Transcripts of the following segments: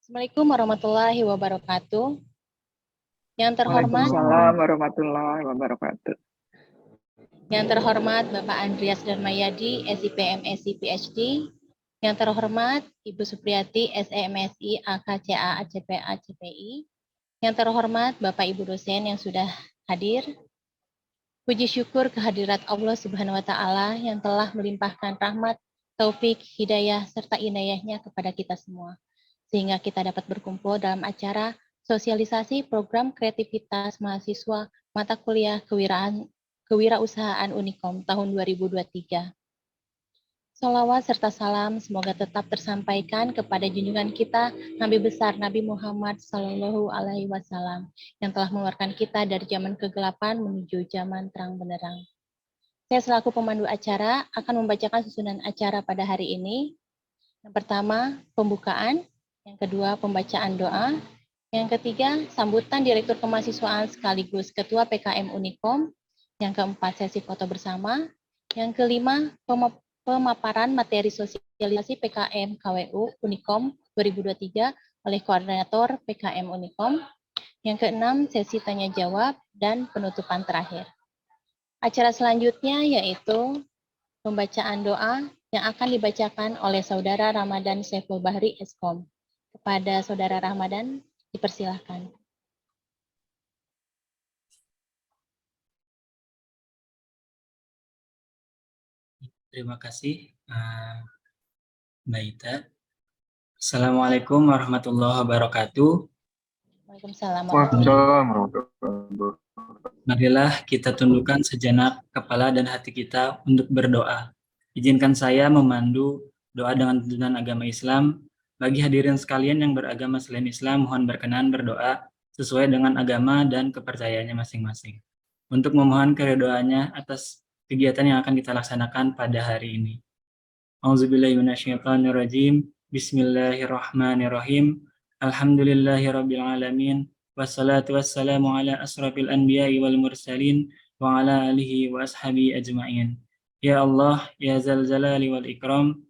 Assalamualaikum warahmatullahi wabarakatuh. Yang terhormat, Waalaikumsalam warahmatullahi wabarakatuh. Bapak Andreas Darmayadi, SIPM, SI, PhD. Yang terhormat Ibu Supriyati, SEMSI, AKCA, ACPA, CPI. Yang terhormat Bapak Ibu dosen yang sudah hadir. Puji syukur kehadirat Allah Subhanahu wa taala yang telah melimpahkan rahmat, taufik, hidayah serta inayahnya kepada kita semua, sehingga kita dapat berkumpul dalam acara sosialisasi program kreativitas mahasiswa mata kuliah kewirausahaan Unikom tahun 2023. Salawat serta salam semoga tetap tersampaikan kepada junjungan kita Nabi besar Nabi Muhammad Sallallahu Alaihi Wasallam yang telah mengeluarkan kita dari zaman kegelapan menuju zaman terang benderang. Saya selaku pemandu acara akan membacakan susunan acara pada hari ini. Yang pertama, pembukaan. Yang kedua, pembacaan doa. Yang ketiga, sambutan Direktur Kemahasiswaan sekaligus Ketua PKM Unikom. Yang keempat, sesi foto bersama. Yang kelima, pemaparan materi sosialisasi PKM KWU Unikom 2023 oleh Koordinator PKM Unikom. Yang keenam, sesi tanya jawab dan penutupan terakhir. Acara selanjutnya yaitu pembacaan doa yang akan dibacakan oleh Saudara Ramadan Saiful Bahri Eskom. Kepada Saudara Ramadan, dipersilahkan. Terima kasih, Mbak Ita. Assalamualaikum warahmatullahi wabarakatuh. Waalaikumsalam warahmatullahi wabarakatuh. Marilah kita tundukkan sejenak kepala dan hati kita untuk berdoa. Izinkan saya memandu doa dengan tuntunan agama Islam. Bagi hadirin sekalian yang beragama selain Islam, mohon berkenan berdoa sesuai dengan agama dan kepercayaannya masing-masing. Untuk memohon keridhaannya atas kegiatan yang akan kita laksanakan pada hari ini. A'udzubillahi minasyaitonirrajim. Bismillahirrahmanirrahim. Alhamdulillahirabbil alamin. Wassalatu wassalamu ala asrafil anbiya'i wal mursalin wa ala alihi wa ashabi ajma'in. Ya Allah, ya Zal Jalali wal Ikram,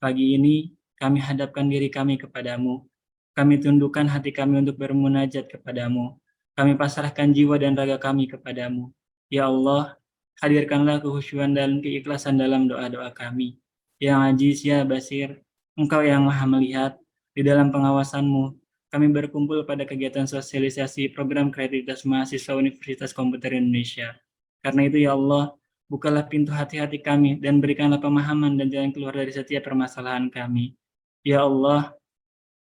pagi ini kami hadapkan diri kami kepadamu. Kami tundukkan hati kami untuk bermunajat kepadamu. Kami pasrahkan jiwa dan raga kami kepadamu. Ya Allah, hadirkanlah kehusyuan dan keikhlasan dalam doa-doa kami. Yang Aziz, ya Basir, Engkau yang Maha melihat, di dalam pengawasanmu, kami berkumpul pada kegiatan sosialisasi program kreativitas mahasiswa Universitas Komputer Indonesia. Karena itu ya Allah, bukalah pintu hati-hati kami dan berikanlah pemahaman dan jalan keluar dari setiap permasalahan kami. Ya Allah,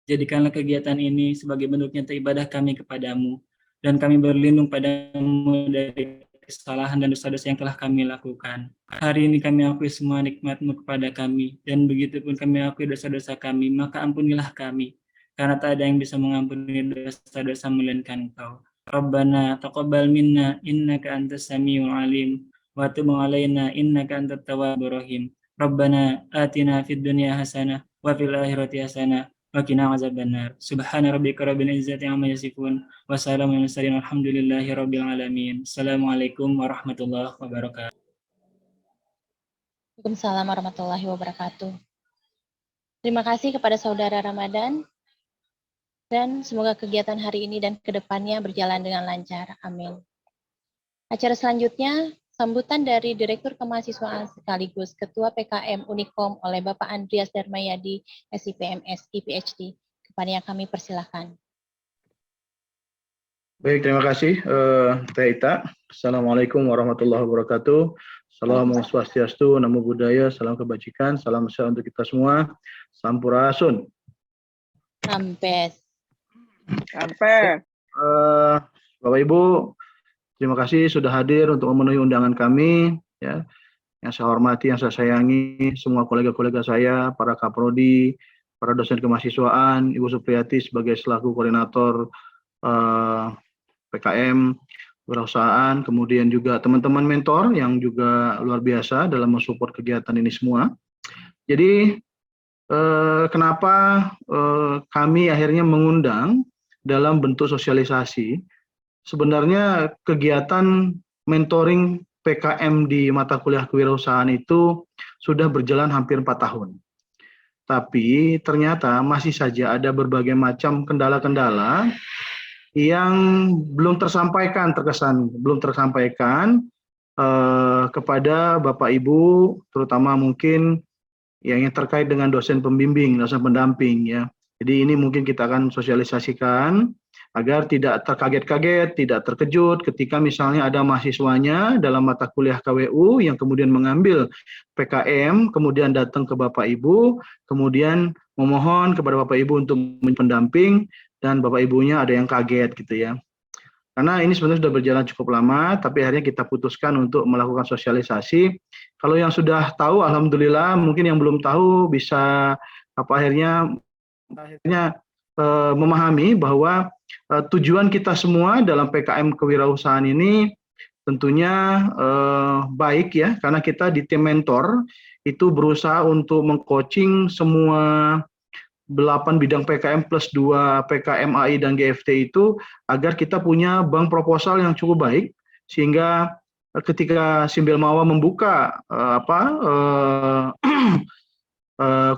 jadikanlah kegiatan ini sebagai bentuk nyata ibadah kami kepadamu, dan kami berlindung padamu dari kesalahan dan dosa-dosa yang telah kami lakukan. Hari ini kami akui semua nikmat-Mu kepada kami, dan begitupun kami akui dosa-dosa kami, maka ampunilah kami, karena tak ada yang bisa mengampuni dosa-dosa melainkan Engkau. Rabbana taqabbal minna innaka antas samiul alim, wa tub alaina innaka antat tawwabur rahim. Rabbana atina fid dunya hasanah wa fil akhirati hasanah wa qina azabannar. Subhana rabbika rabbil izzati amma yasifun wa salamun alal mursalin walhamdulillahi rabbil alamin. Assalamualaikum warahmatullahi wabarakatuh. Waalaikumsalam warahmatullahi wabarakatuh. Terima kasih kepada Saudara Ramadan dan semoga kegiatan hari ini dan kedepannya berjalan dengan lancar. Amin. Acara selanjutnya, sambutan dari Direktur Kemahasiswaan sekaligus Ketua PKM Unikom oleh Bapak Andreas Darmayadi, SIPM, SI, PhD. Kepada yang kami persilahkan. Baik, terima kasih Teh Ita. Assalamualaikum warahmatullahi wabarakatuh. Salam swastiastu, namo buddhaya, salam kebajikan, salam sehat untuk kita semua. Sampurasun. Sampes. Bapak Ibu, terima kasih sudah hadir untuk memenuhi undangan kami. Ya, yang saya hormati, yang saya sayangi, semua kolega-kolega saya, para kaprodi, para dosen kemahasiswaan, Ibu Supriyati sebagai selaku koordinator PKM Wirausahaan, kemudian juga teman-teman mentor yang juga luar biasa dalam mensupport kegiatan ini semua. Jadi kenapa kami akhirnya mengundang dalam bentuk sosialisasi? Sebenarnya kegiatan mentoring PKM di mata kuliah kewirausahaan itu sudah berjalan hampir 4 tahun. tapi ternyata masih saja ada berbagai macam kendala-kendala yang belum tersampaikan, belum tersampaikan kepada Bapak Ibu, terutama mungkin yang terkait dengan dosen pembimbing, dosen pendamping ya. Jadi ini mungkin kita akan sosialisasikan agar tidak terkaget-kaget, tidak terkejut ketika misalnya ada mahasiswanya dalam mata kuliah KWU yang kemudian mengambil PKM, kemudian datang ke Bapak Ibu, kemudian memohon kepada Bapak Ibu untuk pendamping, dan Bapak Ibunya ada yang kaget gitu ya. Karena ini sebenarnya sudah berjalan cukup lama, tapi akhirnya kita putuskan untuk melakukan sosialisasi. Kalau yang sudah tahu, alhamdulillah. Mungkin yang belum tahu bisa akhirnya memahami bahwa tujuan kita semua dalam PKM kewirausahaan ini tentunya baik ya, karena kita di tim mentor itu berusaha untuk mengcoaching semua 8 bidang PKM plus 2 PKM AI dan GFT itu agar kita punya bank proposal yang cukup baik, sehingga ketika Simbil Mawa membuka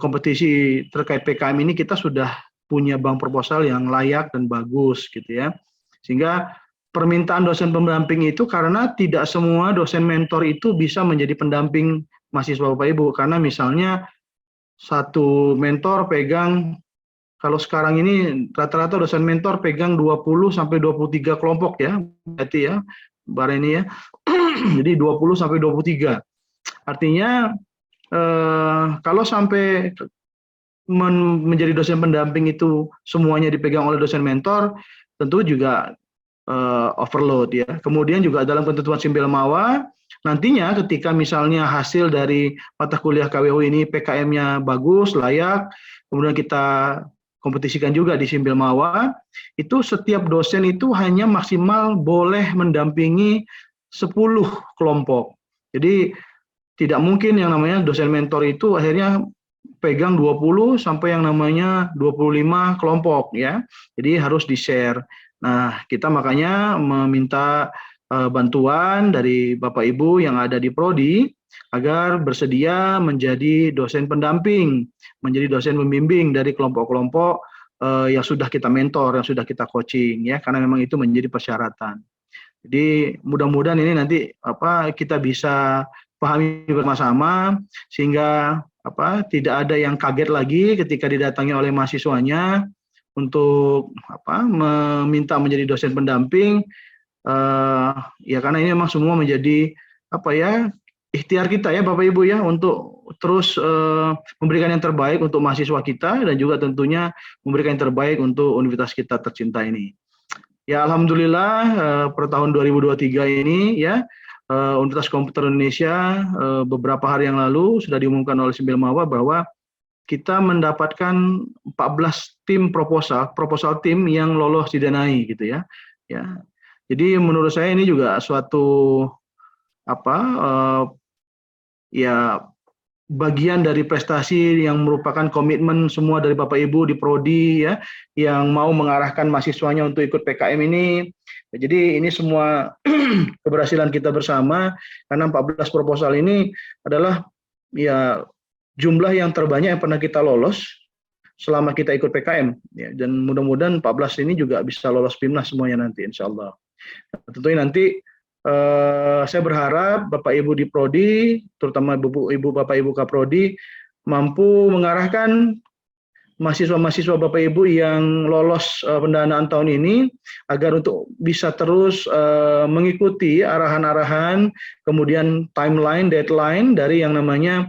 kompetisi terkait PKM ini, kita sudah punya bank proposal yang layak dan bagus gitu ya. Sehingga permintaan dosen pendamping itu karena tidak semua dosen mentor itu bisa menjadi pendamping mahasiswa Bapak Ibu, karena misalnya satu mentor pegang, kalau sekarang ini rata-rata dosen mentor pegang 20 sampai 23 kelompok ya, berarti ya, Mbak ini ya. Jadi 20 sampai 23. Artinya kalau sampai menjadi dosen pendamping itu semuanya dipegang oleh dosen mentor, tentu juga overload ya. Kemudian juga dalam ketentuan Simbil Mawa, nantinya ketika misalnya hasil dari mata kuliah KWU ini PKM-nya bagus, layak, kemudian kita kompetisikan juga di Simbil Mawa, itu setiap dosen itu hanya maksimal boleh mendampingi 10 kelompok. Jadi tidak mungkin yang namanya dosen mentor itu akhirnya pegang 20 sampai yang namanya 25 kelompok ya. Jadi harus di-share. Nah, kita makanya meminta bantuan dari Bapak Ibu yang ada di Prodi agar bersedia menjadi dosen pendamping, menjadi dosen pembimbing dari kelompok-kelompok yang sudah kita mentor, yang sudah kita coaching ya, karena memang itu menjadi persyaratan. Jadi mudah-mudahan ini nanti kita bisa pahami bersama sehingga tidak ada yang kaget lagi ketika didatangi oleh mahasiswanya untuk meminta menjadi dosen pendamping. Ya karena ini memang semua menjadi ikhtiar kita ya Bapak Ibu ya, untuk terus memberikan yang terbaik untuk mahasiswa kita dan juga tentunya memberikan yang terbaik untuk universitas kita tercinta ini. Ya alhamdulillah per tahun 2023 ini ya Universitas Komputer Indonesia beberapa hari yang lalu sudah diumumkan oleh Simbil Mawa bahwa kita mendapatkan 14 tim proposal tim yang lolos didanai gitu ya. Ya. Jadi menurut saya ini juga suatu bagian dari prestasi yang merupakan komitmen semua dari Bapak Ibu di Prodi ya, yang mau mengarahkan mahasiswanya untuk ikut PKM ini. Jadi ini semua keberhasilan kita bersama, karena 14 proposal ini adalah ya jumlah yang terbanyak yang pernah kita lolos selama kita ikut PKM ya, dan mudah-mudahan 14 ini juga bisa lolos PIMNAS semuanya nanti insyaallah. Tentunya nanti saya berharap Bapak Ibu di Prodi, terutama Bapak Ibu Kaprodi, mampu mengarahkan mahasiswa-mahasiswa Bapak Ibu yang lolos pendanaan tahun ini agar untuk bisa terus mengikuti arahan-arahan, kemudian timeline, deadline dari yang namanya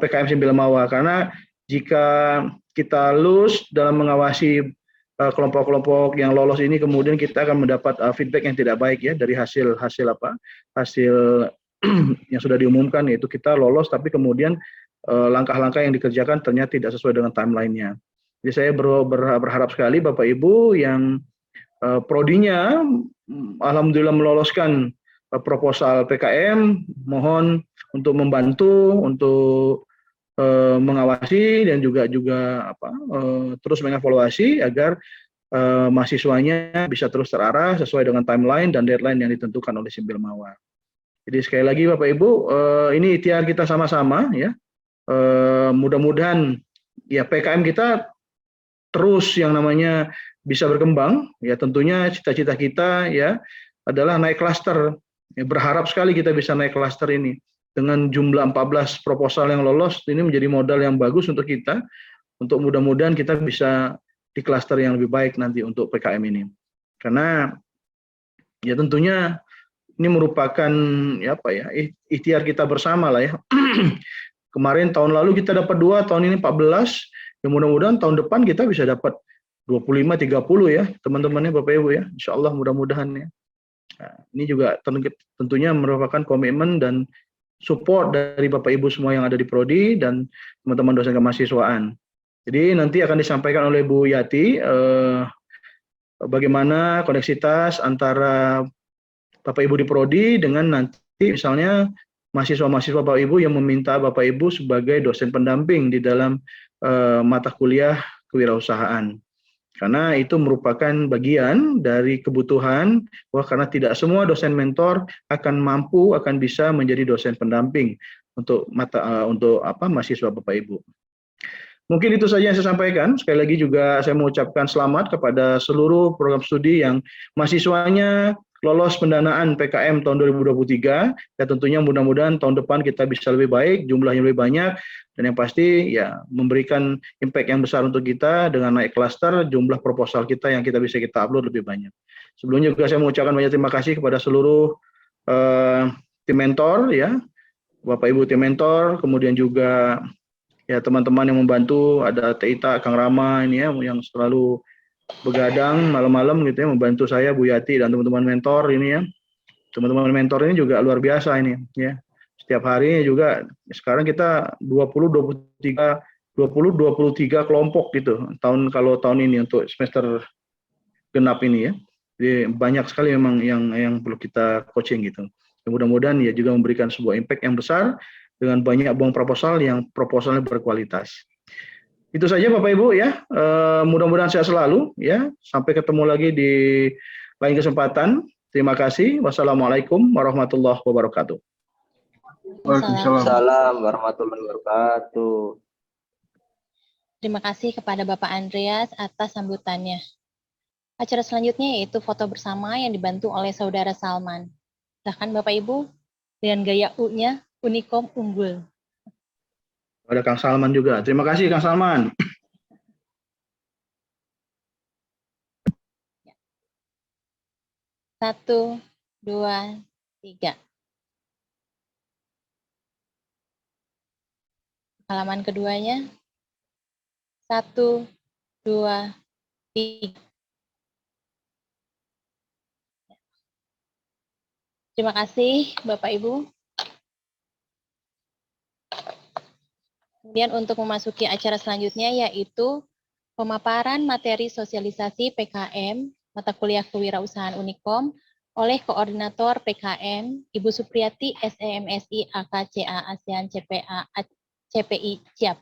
PKM Simbil Mawa. Karena jika kita lulus dalam mengawasi kelompok-kelompok yang lolos ini, kemudian kita akan mendapat feedback yang tidak baik ya dari hasil yang sudah diumumkan, yaitu kita lolos tapi kemudian langkah-langkah yang dikerjakan ternyata tidak sesuai dengan timelinenya. Jadi saya berharap sekali Bapak Ibu yang prodinya alhamdulillah meloloskan proposal PKM, mohon untuk membantu untuk mengawasi dan juga terus mengevaluasi agar mahasiswanya bisa terus terarah sesuai dengan timeline dan deadline yang ditentukan oleh Simbil Mawa. Jadi sekali lagi Bapak Ibu, ini ikhtiar kita sama-sama ya. Mudah-mudahan ya PKM kita terus yang namanya bisa berkembang, ya tentunya cita-cita kita ya adalah naik klaster. Ya, berharap sekali kita bisa naik klaster ini. Dengan jumlah 14 proposal yang lolos, ini menjadi modal yang bagus untuk kita, untuk mudah-mudahan kita bisa di klaster yang lebih baik nanti untuk PKM ini. Karena ya tentunya ini merupakan ya apa ya ikhtiar kita bersama lah ya. Kemarin tahun lalu kita dapat 2, tahun ini 14. Ya mudah-mudahan tahun depan kita bisa dapat 25, 30 ya teman-temannya Bapak Ibu ya. Insya Allah mudah-mudahan ya. Nah, ini juga tentunya merupakan komitmen dan support dari Bapak Ibu semua yang ada di Prodi dan teman-teman dosen kemahasiswaan. Jadi nanti akan disampaikan oleh Bu Yati bagaimana koneksitas antara Bapak Ibu di Prodi dengan nanti misalnya mahasiswa-mahasiswa Bapak Ibu yang meminta Bapak Ibu sebagai dosen pendamping di dalam mata kuliah kewirausahaan. Karena itu merupakan bagian dari kebutuhan bahwa karena tidak semua dosen mentor akan mampu akan bisa menjadi dosen pendamping untuk mahasiswa Bapak Ibu. Mungkin itu saja yang saya sampaikan. Sekali lagi juga saya mengucapkan selamat kepada seluruh program studi yang mahasiswanya lolos pendanaan PKM tahun 2023. Ya tentunya mudah-mudahan tahun depan kita bisa lebih baik, jumlahnya lebih banyak, dan yang pasti ya memberikan impact yang besar untuk kita dengan naik klaster, jumlah proposal kita yang kita bisa kita upload lebih banyak. Sebelumnya juga saya mengucapkan banyak terima kasih kepada seluruh tim mentor ya, Bapak Ibu tim mentor, kemudian juga ya teman-teman yang membantu, ada Teita, Kang Rama ini ya yang selalu begadang malam-malam gitu ya membantu saya, Bu Yati dan teman-teman mentor ini ya. Teman-teman mentor ini juga luar biasa ini ya. Setiap hari juga sekarang kita 23 kelompok gitu. Kalau tahun ini untuk semester genap ini ya. Jadi banyak sekali memang yang perlu kita coaching gitu. Mudah-mudahan ya juga memberikan sebuah impact yang besar dengan banyak buang proposal yang proposalnya berkualitas. Itu saja Bapak Ibu ya. Mudah-mudahan sehat selalu ya. Sampai ketemu lagi di lain kesempatan. Terima kasih. Wassalamualaikum warahmatullahi wabarakatuh. Waalaikumsalam warahmatullahi wabarakatuh. Terima kasih kepada Bapak Andreas atas sambutannya. Acara selanjutnya yaitu foto bersama yang dibantu oleh Saudara Salman. Silahkan Bapak Ibu dengan gaya U-nya Unikom unggul. Ada Kang Salman juga. Terima kasih Kang Salman. Satu, dua, tiga. Halaman keduanya. Satu, dua, tiga. Terima kasih Bapak Ibu. Kemudian untuk memasuki acara selanjutnya yaitu pemaparan materi sosialisasi PKM mata kuliah kewirausahaan Unikom oleh Koordinator PKM Ibu Supriyati SEMSI AKCA ASEAN CPA CPI CIAP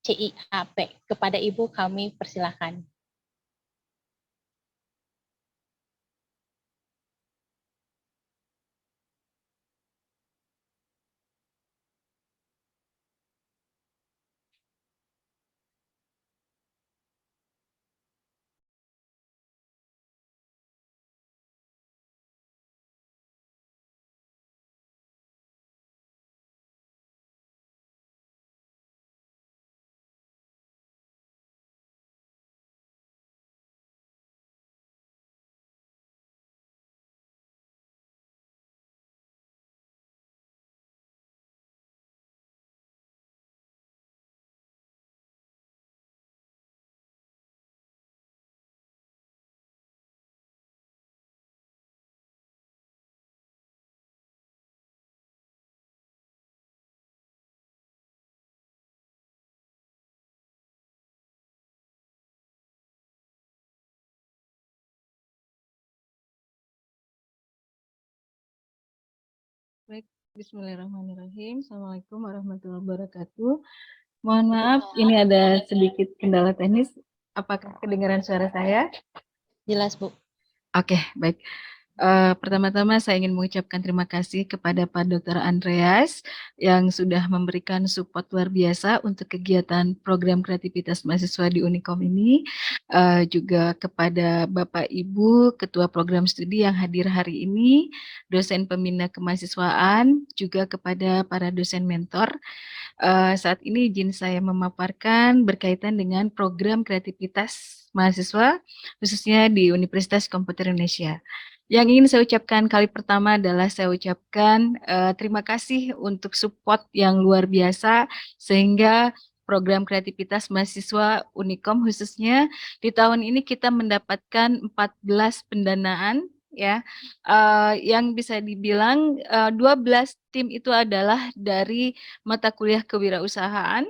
CIAP. Kepada Ibu kami persilahkan. Baik, bismillahirrahmanirrahim. Assalamualaikum warahmatullahi wabarakatuh. Mohon maaf, ini ada sedikit kendala teknis. Apakah kedengaran suara saya? Jelas, Bu. Oke, baik. Pertama-tama saya ingin mengucapkan terima kasih kepada Pak Dr. Andreas yang sudah memberikan support luar biasa untuk kegiatan program kreativitas mahasiswa di Unikom ini. Juga kepada Bapak Ibu Ketua Program Studi yang hadir hari ini, dosen pembina kemahasiswaan, juga kepada para dosen mentor. Saat ini izin saya memaparkan berkaitan dengan program kreativitas mahasiswa, khususnya di Universitas Komputer Indonesia. Yang ingin saya ucapkan kali pertama adalah saya ucapkan terima kasih untuk support yang luar biasa, sehingga program kreativitas mahasiswa Unikom khususnya di tahun ini kita mendapatkan 14 pendanaan, ya, yang bisa dibilang 12 tim itu adalah dari mata kuliah kewirausahaan,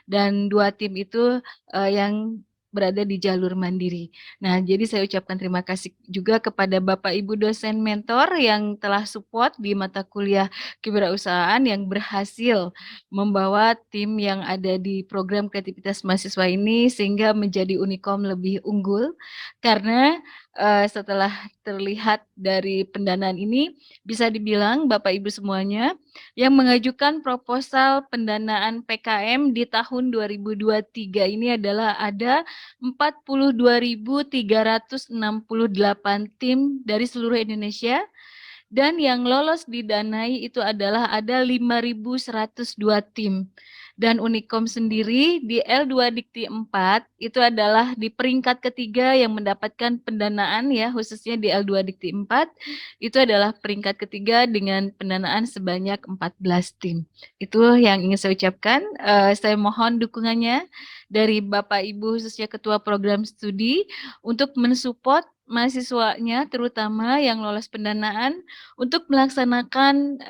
dan 2 tim itu yang berada di jalur mandiri. Nah, jadi saya ucapkan terima kasih juga kepada Bapak Ibu dosen mentor yang telah support di mata kuliah kewirausahaan yang berhasil membawa tim yang ada di program kreativitas mahasiswa ini sehingga menjadi Unikom lebih unggul, karena setelah terlihat dari pendanaan ini bisa dibilang Bapak Ibu semuanya yang mengajukan proposal pendanaan PKM di tahun 2023 ini adalah ada 42.368 tim dari seluruh Indonesia, dan yang lolos didanai itu adalah ada 5.102 tim. Dan Unikom sendiri di L2 Dikti 4 itu adalah di peringkat ketiga yang mendapatkan pendanaan, ya, khususnya di L2 Dikti 4 itu adalah peringkat ketiga dengan pendanaan sebanyak 14 tim. Itu yang ingin saya ucapkan. Saya mohon dukungannya dari Bapak Ibu khususnya Ketua Program Studi untuk mensupport mahasiswanya terutama yang lolos pendanaan untuk melaksanakan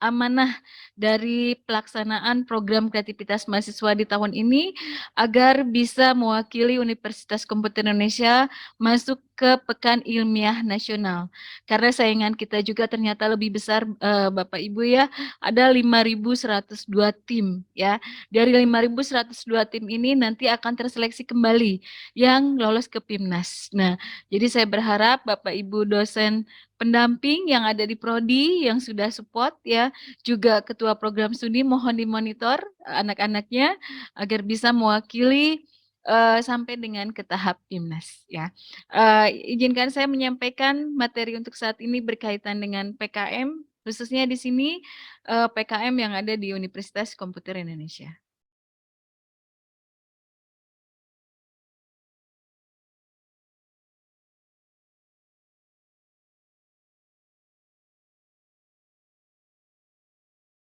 amanah dari pelaksanaan program kreativitas mahasiswa di tahun ini agar bisa mewakili Universitas Komputer Indonesia masuk ke Pekan Ilmiah Nasional. Karena saingan kita juga ternyata lebih besar, Bapak Ibu, ya, ada 5.102 tim, ya. Dari 5.102 tim ini nanti akan terseleksi kembali yang lolos ke PIMNAS. Nah, jadi saya berharap Bapak Ibu dosen pendamping yang ada di prodi yang sudah support, ya, juga ketua program studi mohon dimonitor anak-anaknya agar bisa mewakili sampai dengan ke tahap PIMNAS, ya. Izinkan saya menyampaikan materi untuk saat ini berkaitan dengan PKM, khususnya di sini PKM yang ada di Universitas Komputer Indonesia.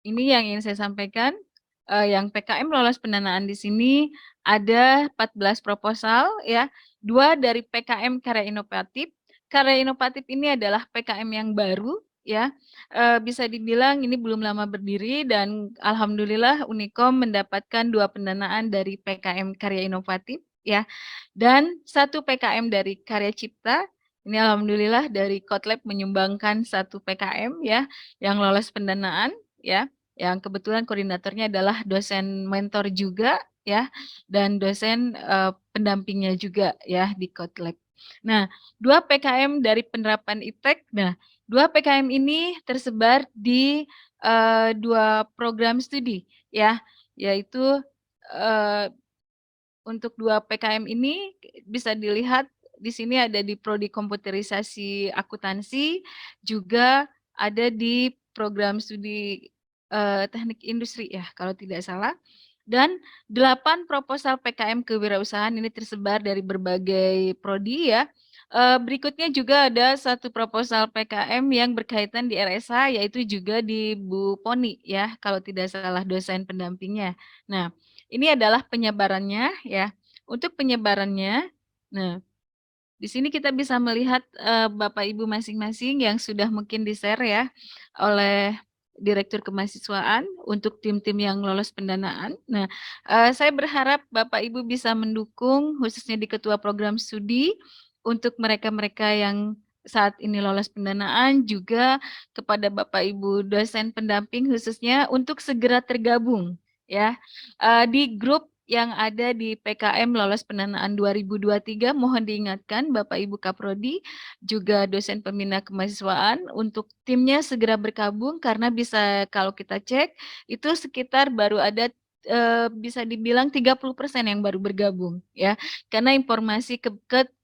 Ini yang ingin saya sampaikan. Yang PKM lolos pendanaan di sini ada 14 proposal, ya. 2 dari PKM Karya Inovatif. Karya Inovatif ini adalah PKM yang baru, ya. Bisa dibilang ini belum lama berdiri dan alhamdulillah Unikom mendapatkan 2 pendanaan dari PKM Karya Inovatif, ya. Dan 1 PKM dari Karya Cipta. Ini alhamdulillah dari Kotlab menyumbangkan 1 PKM, ya, yang lolos pendanaan, ya. Yang kebetulan koordinatornya adalah dosen mentor juga, ya, dan dosen pendampingnya juga, ya, di Kotlab. Nah, 2 PKM dari penerapan iptek. Nah, 2 PKM ini tersebar di 2 program studi, ya, yaitu untuk 2 PKM ini bisa dilihat di sini ada di prodi komputerisasi akuntansi, juga ada di program studi teknik industri, ya, kalau tidak salah. Dan 8 proposal PKM kewirausahaan ini tersebar dari berbagai prodi, ya. Berikutnya juga ada 1 proposal PKM yang berkaitan di RSA, yaitu juga di Bu Poni, ya, kalau tidak salah dosen pendampingnya. Nah, ini adalah penyebarannya, ya. Untuk penyebarannya, nah, di sini kita bisa melihat Bapak Ibu masing-masing yang sudah mungkin di-share, ya, oleh Direktur Kemahasiswaan untuk tim-tim yang lolos pendanaan. Nah, saya berharap Bapak Ibu bisa mendukung khususnya di Ketua Program Studi untuk mereka-mereka yang saat ini lolos pendanaan, juga kepada Bapak Ibu dosen pendamping khususnya untuk segera tergabung, ya, di grup yang ada di PKM lolos pendanaan 2023 mohon diingatkan Bapak Ibu Kaprodi juga dosen pembina kemahasiswaan untuk timnya segera bergabung karena bisa kalau kita cek itu sekitar baru ada bisa dibilang 30% yang baru bergabung ya. Karena informasi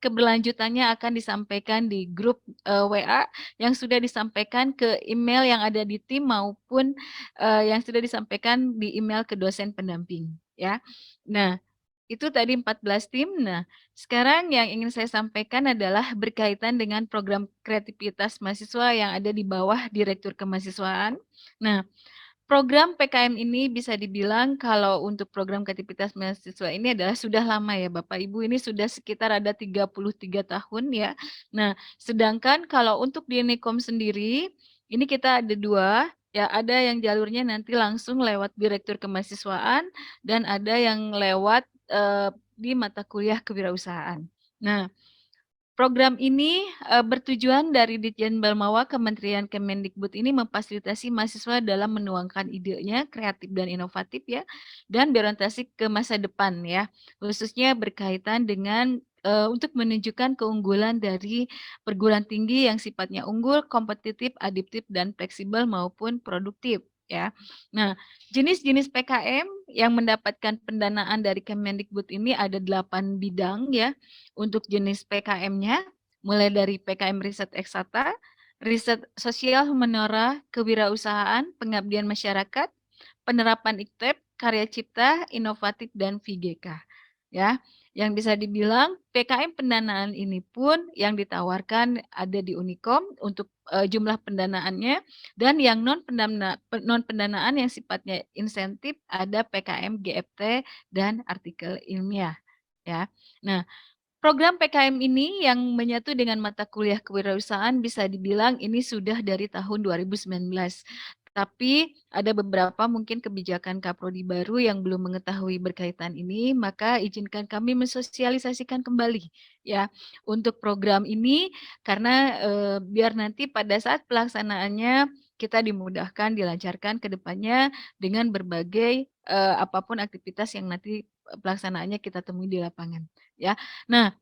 keberlanjutannya akan disampaikan di grup WA yang sudah disampaikan ke email yang ada di tim maupun yang sudah disampaikan di email ke dosen pendamping ya. Nah, itu tadi 14 tim. Nah, sekarang yang ingin saya sampaikan adalah berkaitan dengan program kreativitas mahasiswa yang ada di bawah Direktur Kemahasiswaan. Nah, program PKM ini bisa dibilang kalau untuk program kreativitas mahasiswa ini adalah sudah lama ya Bapak Ibu, ini sudah sekitar ada 33 tahun ya. Nah, sedangkan kalau untuk di Unikom sendiri, ini kita ada dua, ya ada yang jalurnya nanti langsung lewat Direktur Kemahasiswaan dan ada yang lewat di mata kuliah kewirausahaan. Nah, program ini bertujuan dari Ditjen Balmawa Kementerian Kemendikbud ini memfasilitasi mahasiswa dalam menuangkan idenya kreatif dan inovatif ya, dan berorientasi ke masa depan ya, khususnya berkaitan dengan untuk menunjukkan keunggulan dari perguruan tinggi yang sifatnya unggul, kompetitif, adaptif, dan fleksibel maupun produktif ya. Nah, jenis-jenis PKM yang mendapatkan pendanaan dari Kemendikbud ini ada 8 bidang ya. Untuk jenis PKM-nya, mulai dari PKM Riset Eksata, Riset Sosial Humaniora, Kewirausahaan, Pengabdian Masyarakat, Penerapan IKTEP, Karya Cipta, Inovatif, dan VGK. Ya, yang bisa dibilang PKM pendanaan ini pun yang ditawarkan ada di Unikom untuk jumlah pendanaannya, dan yang non pendanaan yang sifatnya insentif ada PKM GFT dan artikel ilmiah. Ya, nah program PKM ini yang menyatu dengan mata kuliah kewirausahaan bisa dibilang ini sudah dari tahun 2019. Tapi ada beberapa mungkin kebijakan Kaprodi baru yang belum mengetahui berkaitan ini, maka izinkan kami mensosialisasikan kembali ya untuk program ini karena biar nanti pada saat pelaksanaannya kita dimudahkan, dilancarkan ke depannya dengan berbagai apapun aktivitas yang nanti pelaksanaannya kita temui di lapangan ya. Nah,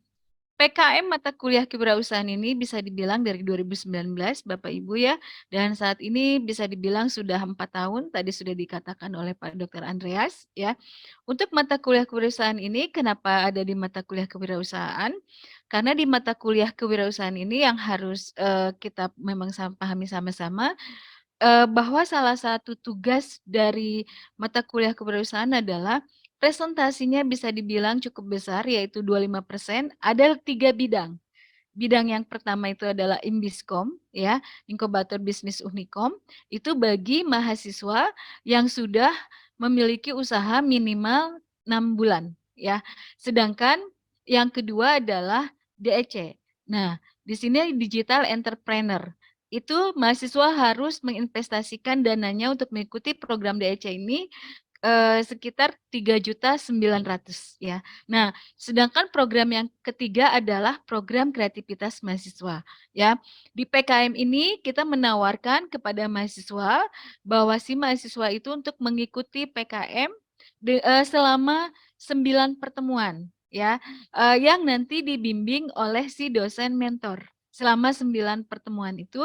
PKM mata kuliah kewirausahaan ini bisa dibilang dari 2019 Bapak Ibu ya, dan saat ini bisa dibilang sudah 4 tahun, tadi sudah dikatakan oleh Pak Dr. Andreas ya. Untuk mata kuliah kewirausahaan ini kenapa ada di mata kuliah kewirausahaan? Karena di mata kuliah kewirausahaan ini yang harus kita memang pahami sama-sama bahwa salah satu tugas dari mata kuliah kewirausahaan adalah presentasinya bisa dibilang cukup besar, yaitu 25%, ada 3 bidang. Bidang yang pertama itu adalah Imbiskom, ya, Inkubator Bisnis Unikom, itu bagi mahasiswa yang sudah memiliki usaha minimal 6 bulan, ya. Sedangkan yang kedua adalah DEC. Nah, di sini Digital Entrepreneur. Itu mahasiswa harus menginvestasikan dananya untuk mengikuti program DEC ini sekitar 3.900.000 ya. Nah, sedangkan program yang ketiga adalah program kreativitas mahasiswa ya. Di PKM ini kita menawarkan kepada mahasiswa bahwa si mahasiswa itu untuk mengikuti PKM selama 9 pertemuan ya, yang nanti dibimbing oleh si dosen mentor selama 9 pertemuan itu,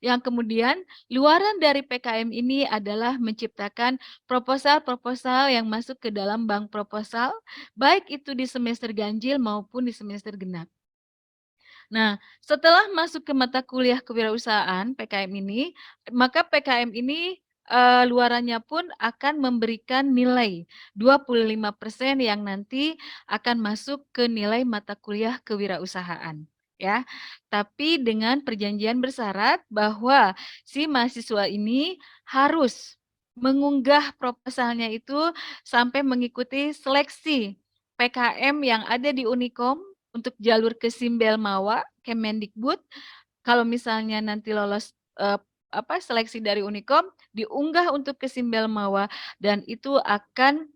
yang kemudian luaran dari PKM ini adalah menciptakan proposal-proposal yang masuk ke dalam bank proposal, baik itu di semester ganjil maupun di semester genap. Nah, setelah masuk ke mata kuliah kewirausahaan PKM ini, maka PKM ini luarannya pun akan memberikan nilai 25% yang nanti akan masuk ke nilai mata kuliah kewirausahaan ya. Tapi dengan perjanjian bersyarat bahwa si mahasiswa ini harus mengunggah proposalnya itu sampai mengikuti seleksi PKM yang ada di Unikom untuk jalur ke Simbelmawa, Kemendikbud. Kalau misalnya nanti lolos seleksi dari Unikom, diunggah untuk ke Simbelmawa dan itu akan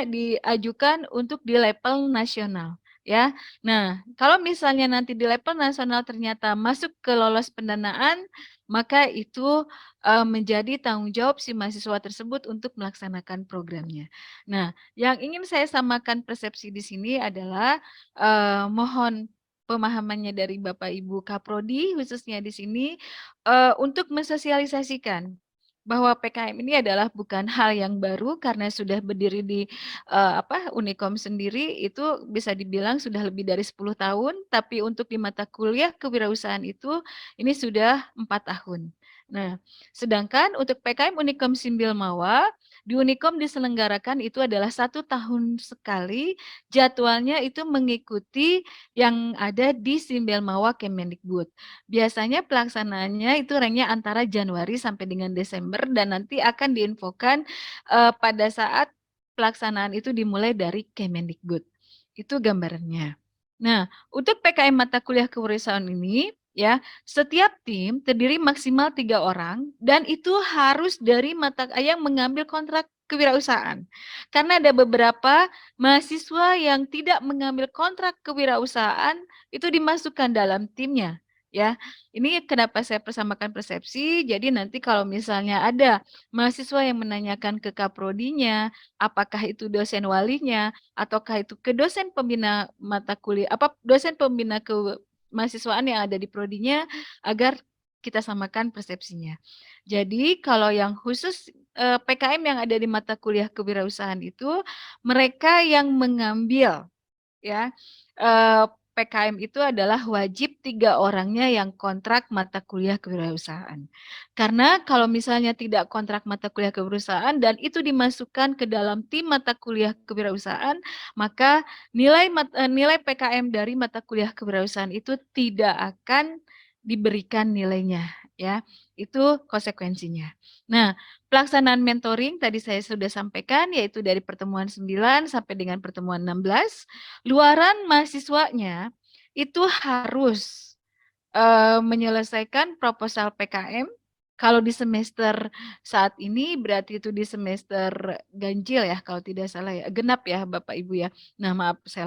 diajukan untuk di level nasional ya. Nah, kalau misalnya nanti di level nasional ternyata masuk ke lolos pendanaan, maka itu menjadi tanggung jawab si mahasiswa tersebut untuk melaksanakan programnya. Nah, yang ingin saya samakan persepsi di sini adalah mohon pemahamannya dari Bapak Ibu Kaprodi khususnya di sini untuk mensosialisasikan bahwa PKM ini adalah bukan hal yang baru karena sudah berdiri di Unikom sendiri itu bisa dibilang sudah lebih dari 10 tahun, tapi untuk di mata kuliah kewirausahaan itu ini sudah 4 tahun. Nah, sedangkan untuk PKM Unikom Simbil Mawa, di Unikom diselenggarakan itu adalah 1 tahun sekali, jadwalnya itu mengikuti yang ada di Simbil Mawa Kemendikbud. Biasanya pelaksanaannya itu ranknya antara Januari sampai dengan Desember dan nanti akan diinfokan pada saat pelaksanaan itu dimulai dari Kemendikbud. Itu gambarannya. Nah, untuk PKM mata kuliah kewirausahaan ini, ya, setiap tim terdiri maksimal 3 orang dan itu harus dari yang mengambil kontrak kewirausahaan. Karena ada beberapa mahasiswa yang tidak mengambil kontrak kewirausahaan itu dimasukkan dalam timnya, ya. Ini kenapa saya persamakan persepsi. Jadi nanti kalau misalnya ada mahasiswa yang menanyakan ke kaprodinya, apakah itu dosen walinya, ataukah itu ke dosen pembina mata kuliah, dosen pembina mahasiswaan yang ada di prodinya, agar kita samakan persepsinya. Jadi kalau yang khusus PKM yang ada di mata kuliah kewirausahaan itu, mereka yang mengambil ya PKM itu adalah wajib 3 orangnya yang kontrak mata kuliah kewirausahaan. Karena kalau misalnya tidak kontrak mata kuliah kewirausahaan dan itu dimasukkan ke dalam tim mata kuliah kewirausahaan, maka nilai PKM dari mata kuliah kewirausahaan itu tidak akan diberikan nilainya, ya. Itu konsekuensinya. Nah, pelaksanaan mentoring tadi saya sudah sampaikan yaitu dari pertemuan 9 sampai dengan pertemuan 16. Luaran mahasiswanya itu harus menyelesaikan proposal PKM. Kalau di semester saat ini berarti itu di semester ganjil ya kalau tidak salah ya, genap ya Bapak Ibu ya. Nah, maaf saya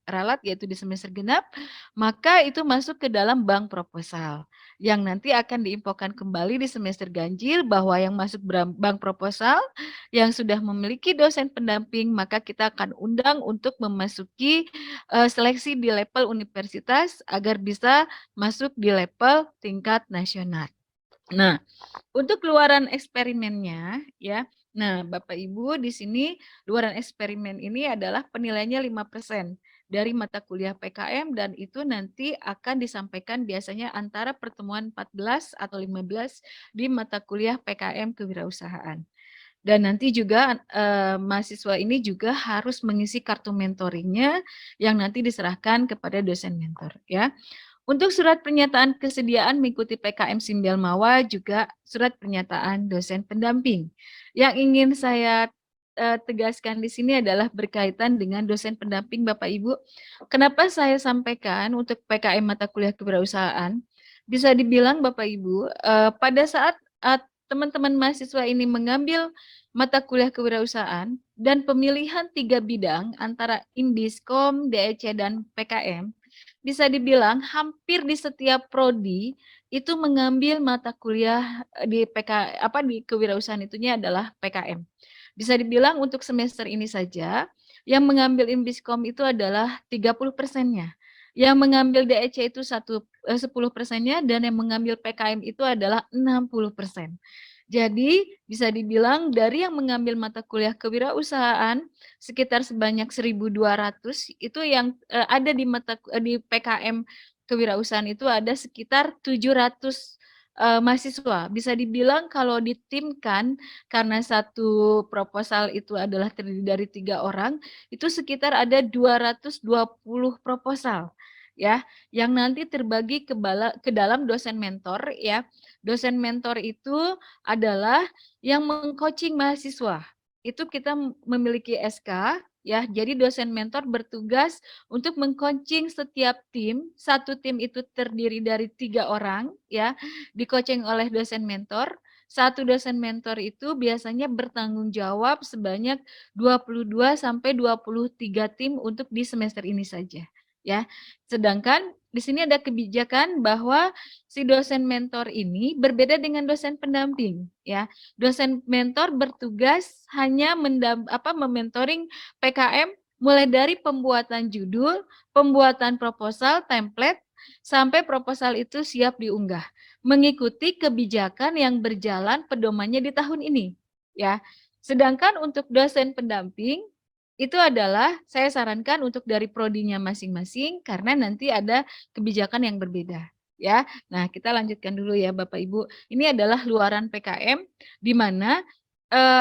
ralat yaitu di semester genap, maka itu masuk ke dalam bank proposal yang nanti akan diinfokan kembali di semester ganjil bahwa yang masuk bank proposal yang sudah memiliki dosen pendamping maka kita akan undang untuk memasuki seleksi di level universitas agar bisa masuk di level tingkat nasional. Nah, untuk luaran eksperimennya ya. Nah, Bapak Ibu di sini luaran eksperimen ini adalah penilaiannya 5% dari mata kuliah PKM dan itu nanti akan disampaikan biasanya antara pertemuan 14 atau 15 di mata kuliah PKM kewirausahaan. Dan nanti juga mahasiswa ini juga harus mengisi kartu mentoringnya yang nanti diserahkan kepada dosen mentor ya. Untuk surat pernyataan kesediaan mengikuti PKM Simbil Mawa juga surat pernyataan dosen pendamping. Yang ingin saya tegaskan di sini adalah berkaitan dengan dosen pendamping Bapak Ibu. Kenapa saya sampaikan untuk PKM mata kuliah kewirausahaan? Bisa dibilang Bapak Ibu, pada saat teman-teman mahasiswa ini mengambil mata kuliah kewirausahaan dan pemilihan 3 bidang antara Indiskom, DEC, dan PKM, bisa dibilang hampir di setiap prodi itu mengambil mata kuliah di di kewirausahaan itunya adalah PKM. Bisa dibilang untuk semester ini saja yang mengambil Indiskom itu adalah 30%-nya. Yang mengambil DEC itu 10%-nya dan yang mengambil PKM itu adalah 60%. Jadi bisa dibilang dari yang mengambil mata kuliah kewirausahaan sekitar sebanyak 1.200 itu yang ada di PKM kewirausahaan itu ada sekitar 700 mahasiswa. Bisa dibilang kalau ditimkan karena satu proposal itu adalah terdiri dari 3 orang, itu sekitar ada 220 proposal ya yang nanti terbagi ke dalam dosen mentor ya. Dosen mentor itu adalah yang mengcoaching mahasiswa. Itu kita memiliki SK ya. Jadi dosen mentor bertugas untuk mengcoaching setiap tim. Satu tim itu terdiri dari 3 orang ya, di-coaching oleh dosen mentor. satu dosen mentor itu biasanya bertanggung jawab sebanyak 22 sampai 23 tim untuk di semester ini saja, ya. Sedangkan di sini ada kebijakan bahwa si dosen mentor ini berbeda dengan dosen pendamping, ya. Dosen mentor bertugas hanya mementoring PKM mulai dari pembuatan judul, pembuatan proposal, template, sampai proposal itu siap diunggah, mengikuti kebijakan yang berjalan pedomannya di tahun ini, ya. Sedangkan untuk dosen pendamping itu adalah saya sarankan untuk dari prodinya masing-masing karena nanti ada kebijakan yang berbeda, ya. Nah, kita lanjutkan dulu ya Bapak Ibu. Ini adalah luaran PKM di mana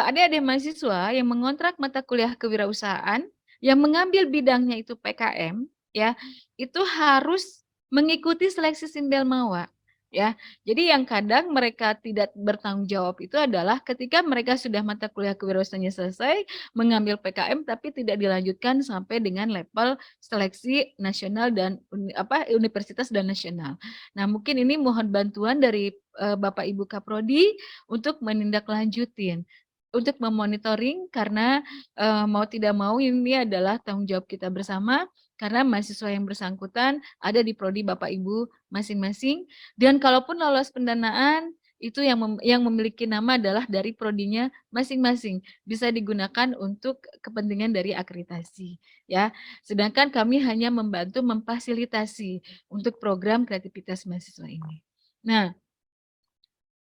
adik-adik mahasiswa yang mengontrak mata kuliah kewirausahaan yang mengambil bidangnya itu PKM, ya, itu harus mengikuti seleksi Simbel Mawa, ya. Jadi yang kadang mereka tidak bertanggung jawab itu adalah ketika mereka sudah mata kuliah kewirausahaannya selesai, mengambil PKM tapi tidak dilanjutkan sampai dengan level seleksi nasional dan universitas dan nasional. Nah, mungkin ini mohon bantuan dari Bapak Ibu Kaprodi untuk menindaklanjutin, untuk memonitoring karena mau tidak mau ini adalah tanggung jawab kita bersama karena mahasiswa yang bersangkutan ada di prodi Bapak Ibu masing-masing dan kalaupun lolos pendanaan itu yang memiliki nama adalah dari prodinya masing-masing bisa digunakan untuk kepentingan dari akreditasi, ya. Sedangkan kami hanya membantu memfasilitasi untuk program kreativitas mahasiswa ini. Nah,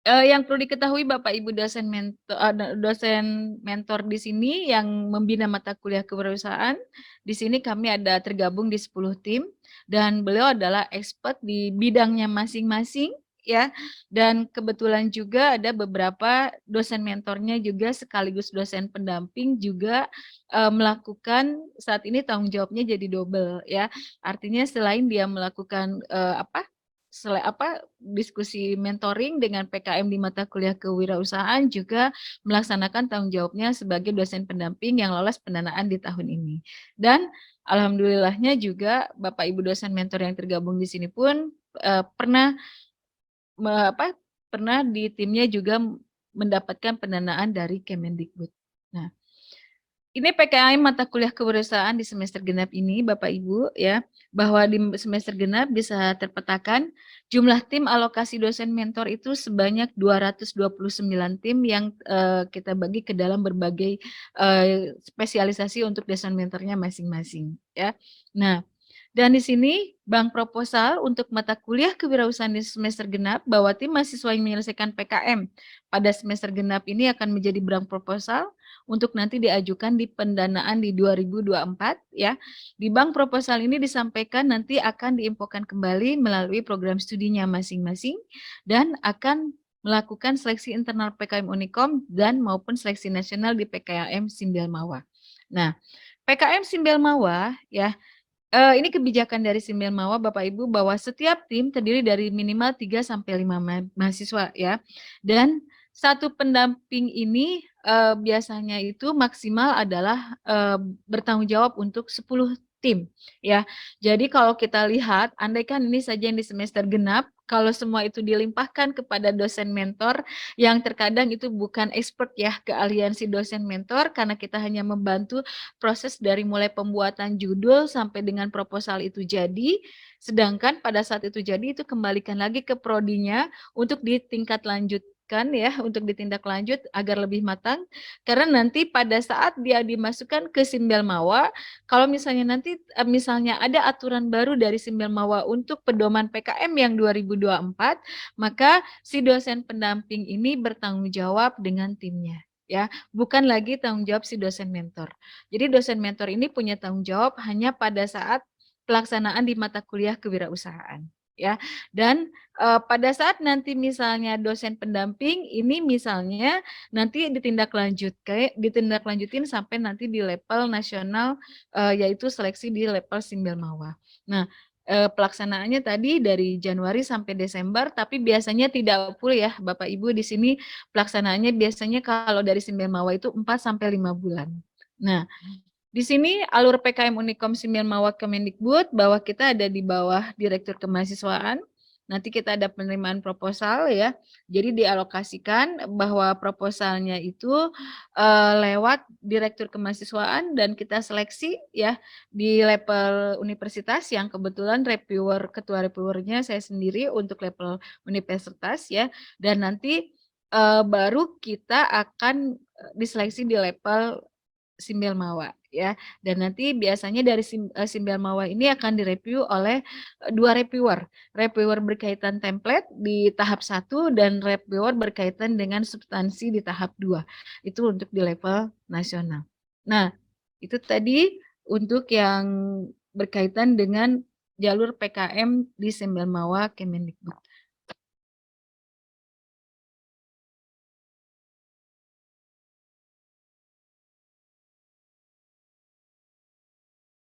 yang perlu diketahui Bapak Ibu dosen mentor di sini yang membina mata kuliah kewirausahaan, di sini kami ada tergabung di 10 tim dan beliau adalah expert di bidangnya masing-masing, ya. Dan kebetulan juga ada beberapa dosen mentornya juga sekaligus dosen pendamping juga melakukan saat ini tanggung jawabnya jadi double, ya. Artinya selain dia melakukan diskusi mentoring dengan PKM di mata kuliah kewirausahaan juga melaksanakan tanggung jawabnya sebagai dosen pendamping yang lolos pendanaan di tahun ini. Dan alhamdulillahnya juga Bapak Ibu dosen mentor yang tergabung di sini pun pernah di timnya juga mendapatkan pendanaan dari Kemendikbud. Nah, ini PKM mata kuliah kewirausahaan di semester genap ini Bapak Ibu, ya, bahwa di semester genap bisa terpetakan jumlah tim alokasi dosen mentor itu sebanyak 229 tim yang kita bagi ke dalam berbagai spesialisasi untuk dosen mentornya masing-masing, ya. Nah, dan di sini bank proposal untuk mata kuliah kewirausahaan di semester genap bahwa tim mahasiswa yang menyelesaikan PKM pada semester genap ini akan menjadi bank proposal untuk nanti diajukan di pendanaan di 2024, ya. Di bank proposal ini disampaikan nanti akan diinfokan kembali melalui program studinya masing-masing dan akan melakukan seleksi internal PKM Unikom dan maupun seleksi nasional di PKM Simbel Mawa. Nah, PKM Simbel Mawa, ya, ini kebijakan dari Simbel Mawa Bapak Ibu bahwa setiap tim terdiri dari minimal 3 sampai 5 mahasiswa, ya. Dan satu pendamping ini biasanya itu maksimal adalah bertanggung jawab untuk 10 tim, ya. Jadi kalau kita lihat, andaikan ini saja yang di semester genap, kalau semua itu dilimpahkan kepada dosen mentor yang terkadang itu bukan expert ya keahlian si dosen mentor karena kita hanya membantu proses dari mulai pembuatan judul sampai dengan proposal itu jadi, sedangkan pada saat itu jadi itu kembalikan lagi ke prodinya untuk ditingkat lanjutkan ya, untuk ditindak lanjut agar lebih matang karena nanti pada saat dia dimasukkan ke Simbel Mawa, kalau misalnya nanti misalnya ada aturan baru dari Simbel Mawa untuk pedoman PKM yang 2024, maka si dosen pendamping ini bertanggung jawab dengan timnya, ya, bukan lagi tanggung jawab si dosen mentor. Jadi dosen mentor ini punya tanggung jawab hanya pada saat pelaksanaan di mata kuliah kewirausahaan, ya. Dan pada saat nanti misalnya dosen pendamping ini misalnya nanti ditindaklanjutin sampai nanti di level nasional yaitu seleksi di level Simbel Mawa. Nah, pelaksanaannya tadi dari Januari sampai Desember, tapi biasanya tidak full ya Bapak Ibu di sini pelaksanaannya biasanya kalau dari Simbel Mawa itu 4 sampai 5 bulan. Nah, di sini alur PKM Unikom Simbel Mawa Kemendikbud bahwa kita ada di bawah Direktur Kemahasiswaan nanti kita ada penerimaan proposal ya. Jadi dialokasikan bahwa proposalnya itu lewat Direktur Kemahasiswaan dan kita seleksi ya di level universitas yang kebetulan ketua reviewernya saya sendiri untuk level universitas ya. Dan nanti baru kita akan diseleksi di level Simbel Mawa ya. Dan nanti biasanya dari Simbel Mawa ini akan direview oleh dua reviewer. Reviewer berkaitan template di tahap 1 dan reviewer berkaitan dengan substansi di tahap 2. Itu untuk di level nasional. Nah, itu tadi untuk yang berkaitan dengan jalur PKM di Simbel Mawa Kemendikbud.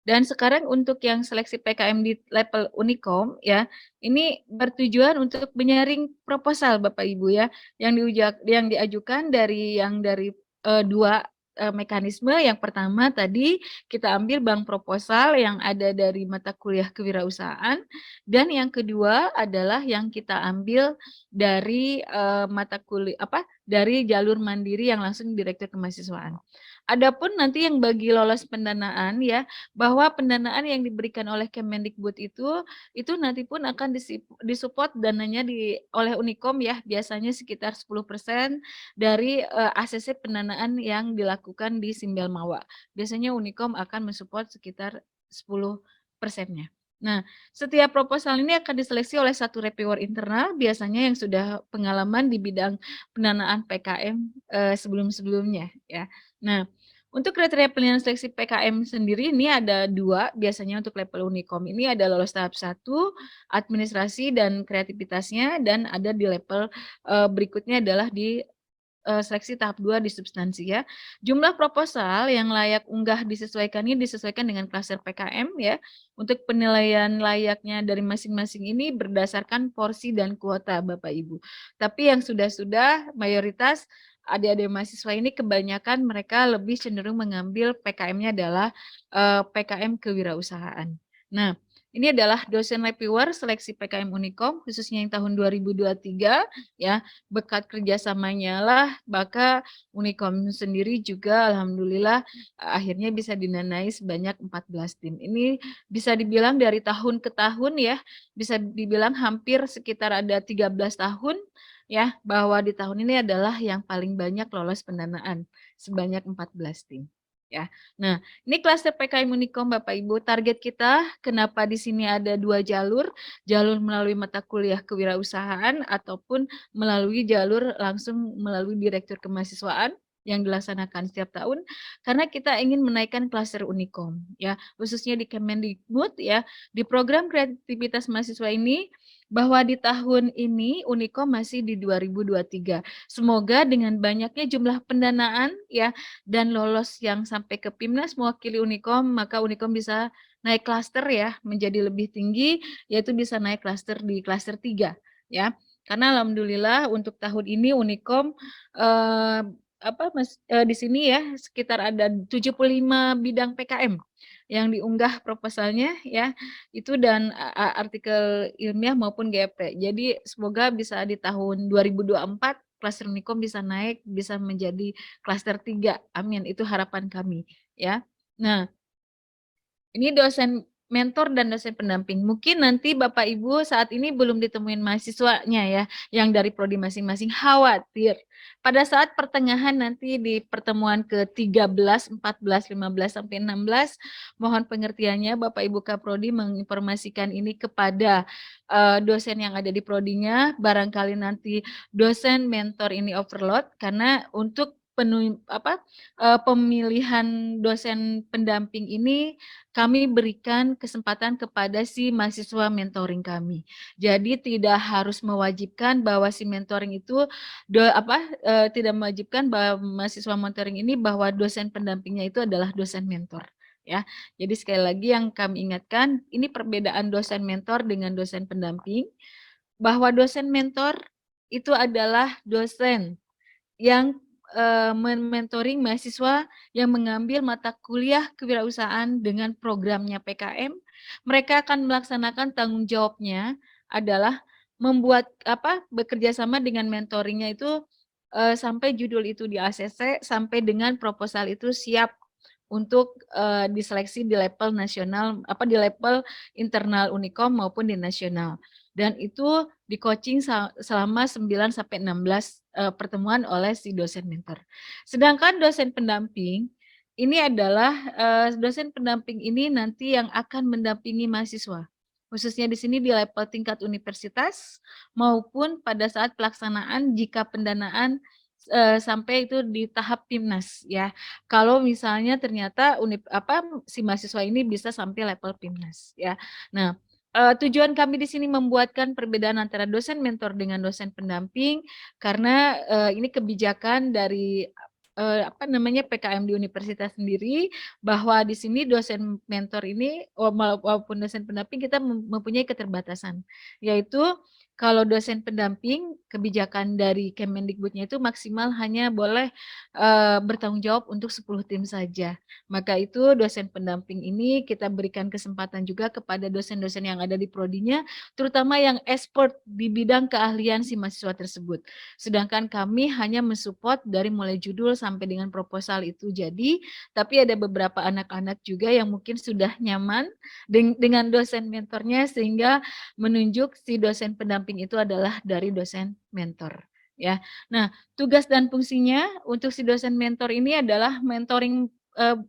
Dan sekarang untuk yang seleksi PKM di level Unikom ya, ini bertujuan untuk menyaring proposal Bapak Ibu ya, yang diajukan dari dua mekanisme. Yang pertama tadi kita ambil bank proposal yang ada dari mata kuliah kewirausahaan, dan yang kedua adalah yang kita ambil dari mata kuliah dari jalur mandiri yang langsung Direktur Kemahasiswaan. Adapun nanti yang bagi lolos pendanaan ya, bahwa pendanaan yang diberikan oleh Kemendikbud itu nanti pun akan disupport dananya oleh Unikom ya, biasanya sekitar 10% dari ACC pendanaan yang dilakukan di Simbel Mawa. Biasanya Unikom akan mensupport sekitar 10%-nya. Nah, setiap proposal ini akan diseleksi oleh satu reviewer internal, biasanya yang sudah pengalaman di bidang pendanaan PKM sebelum-sebelumnya ya. Nah, untuk kriteria penilaian seleksi PKM sendiri ini ada 2, biasanya untuk level Unikom ini ada lolos tahap 1, administrasi dan kreativitasnya, dan ada di level berikutnya adalah di seleksi tahap 2 di substansi ya. Jumlah proposal yang layak unggah disesuaikan dengan klaster PKM ya. Untuk penilaian layaknya dari masing-masing ini berdasarkan porsi dan kuota Bapak Ibu. Tapi yang sudah mayoritas adik-adik mahasiswa ini kebanyakan mereka lebih cenderung mengambil PKM-nya adalah PKM kewirausahaan. Nah, ini adalah dosen reviewer seleksi PKM Unikom khususnya yang tahun 2023 ya. Berkat kerjasamanya lah maka Unikom sendiri juga alhamdulillah akhirnya bisa didanai sebanyak 14 tim. Ini bisa dibilang dari tahun ke tahun ya, bisa dibilang hampir sekitar ada 13 tahun ya, bahwa di tahun ini adalah yang paling banyak lolos pendanaan sebanyak 14 tim ya. Nah, ini klaster PKM Unikom Bapak Ibu. Target kita kenapa di sini ada 2 jalur melalui mata kuliah kewirausahaan ataupun melalui jalur langsung melalui Direktur Kemahasiswaan yang dilaksanakan setiap tahun, karena kita ingin menaikkan klaster Unikom ya, khususnya di Kemendikbud ya, di program kreativitas mahasiswa ini, bahwa di tahun ini Unikom masih di 2023. Semoga dengan banyaknya jumlah pendanaan ya dan lolos yang sampai ke PIMNAS mewakili Unikom, maka Unikom bisa naik klaster ya menjadi lebih tinggi, yaitu bisa naik klaster di klaster 3 ya. Karena alhamdulillah untuk tahun ini Unikom di sini ya sekitar ada 75 bidang PKM yang diunggah proposalnya ya, itu dan artikel ilmiah maupun GP. Jadi semoga bisa di tahun 2024 klaster Unikom bisa naik, bisa menjadi klaster 3. Amin, itu harapan kami ya. Nah, ini dosen mentor dan dosen pendamping. Mungkin nanti Bapak Ibu saat ini belum ditemuin mahasiswanya ya, yang dari prodi masing-masing, khawatir. Pada saat pertengahan nanti di pertemuan ke-13, 14, 15, sampai 16, mohon pengertiannya Bapak Ibu Kaprodi menginformasikan ini kepada dosen yang ada di prodinya, barangkali nanti dosen mentor ini overload, karena untuk pemilihan dosen pendamping ini kami berikan kesempatan kepada si mahasiswa mentoring kami. Jadi tidak harus mewajibkan bahwa si mentoring itu tidak mewajibkan bahwa mahasiswa mentoring ini bahwa dosen pendampingnya itu adalah dosen mentor ya. Jadi sekali lagi yang kami ingatkan, ini perbedaan dosen mentor dengan dosen pendamping, bahwa dosen mentor itu adalah dosen yang mentoring mahasiswa yang mengambil mata kuliah kewirausahaan dengan programnya PKM. Mereka akan melaksanakan tanggung jawabnya adalah membuat bekerja sama dengan mentoringnya itu sampai judul itu di ACC, sampai dengan proposal itu siap untuk diseleksi di level nasional, di level internal Unikom maupun di nasional. Dan itu di coaching selama 9 sampai 16 pertemuan oleh si dosen mentor. Sedangkan dosen pendamping ini adalah dosen pendamping ini nanti yang akan mendampingi mahasiswa, khususnya di sini di level tingkat universitas maupun pada saat pelaksanaan jika pendanaan sampai itu di tahap PIMNAS ya. Kalau misalnya ternyata si mahasiswa ini bisa sampai level PIMNAS ya. Nah, tujuan kami di sini membuatkan perbedaan antara dosen mentor dengan dosen pendamping karena ini kebijakan dari PKM di universitas sendiri, bahwa di sini dosen mentor ini maupun dosen pendamping kita mempunyai keterbatasan, yaitu kalau dosen pendamping kebijakan dari Kemendikbudnya itu maksimal hanya boleh bertanggung jawab untuk 10 tim saja. Maka itu dosen pendamping ini kita berikan kesempatan juga kepada dosen-dosen yang ada di prodinya, terutama yang expert di bidang keahlian si mahasiswa tersebut. Sedangkan kami hanya mensupport dari mulai judul sampai dengan proposal itu jadi, tapi ada beberapa anak-anak juga yang mungkin sudah nyaman dengan dosen mentornya sehingga menunjuk si dosen pendamping itu adalah dari dosen mentor ya. Nah, tugas dan fungsinya untuk si dosen mentor ini adalah mentoring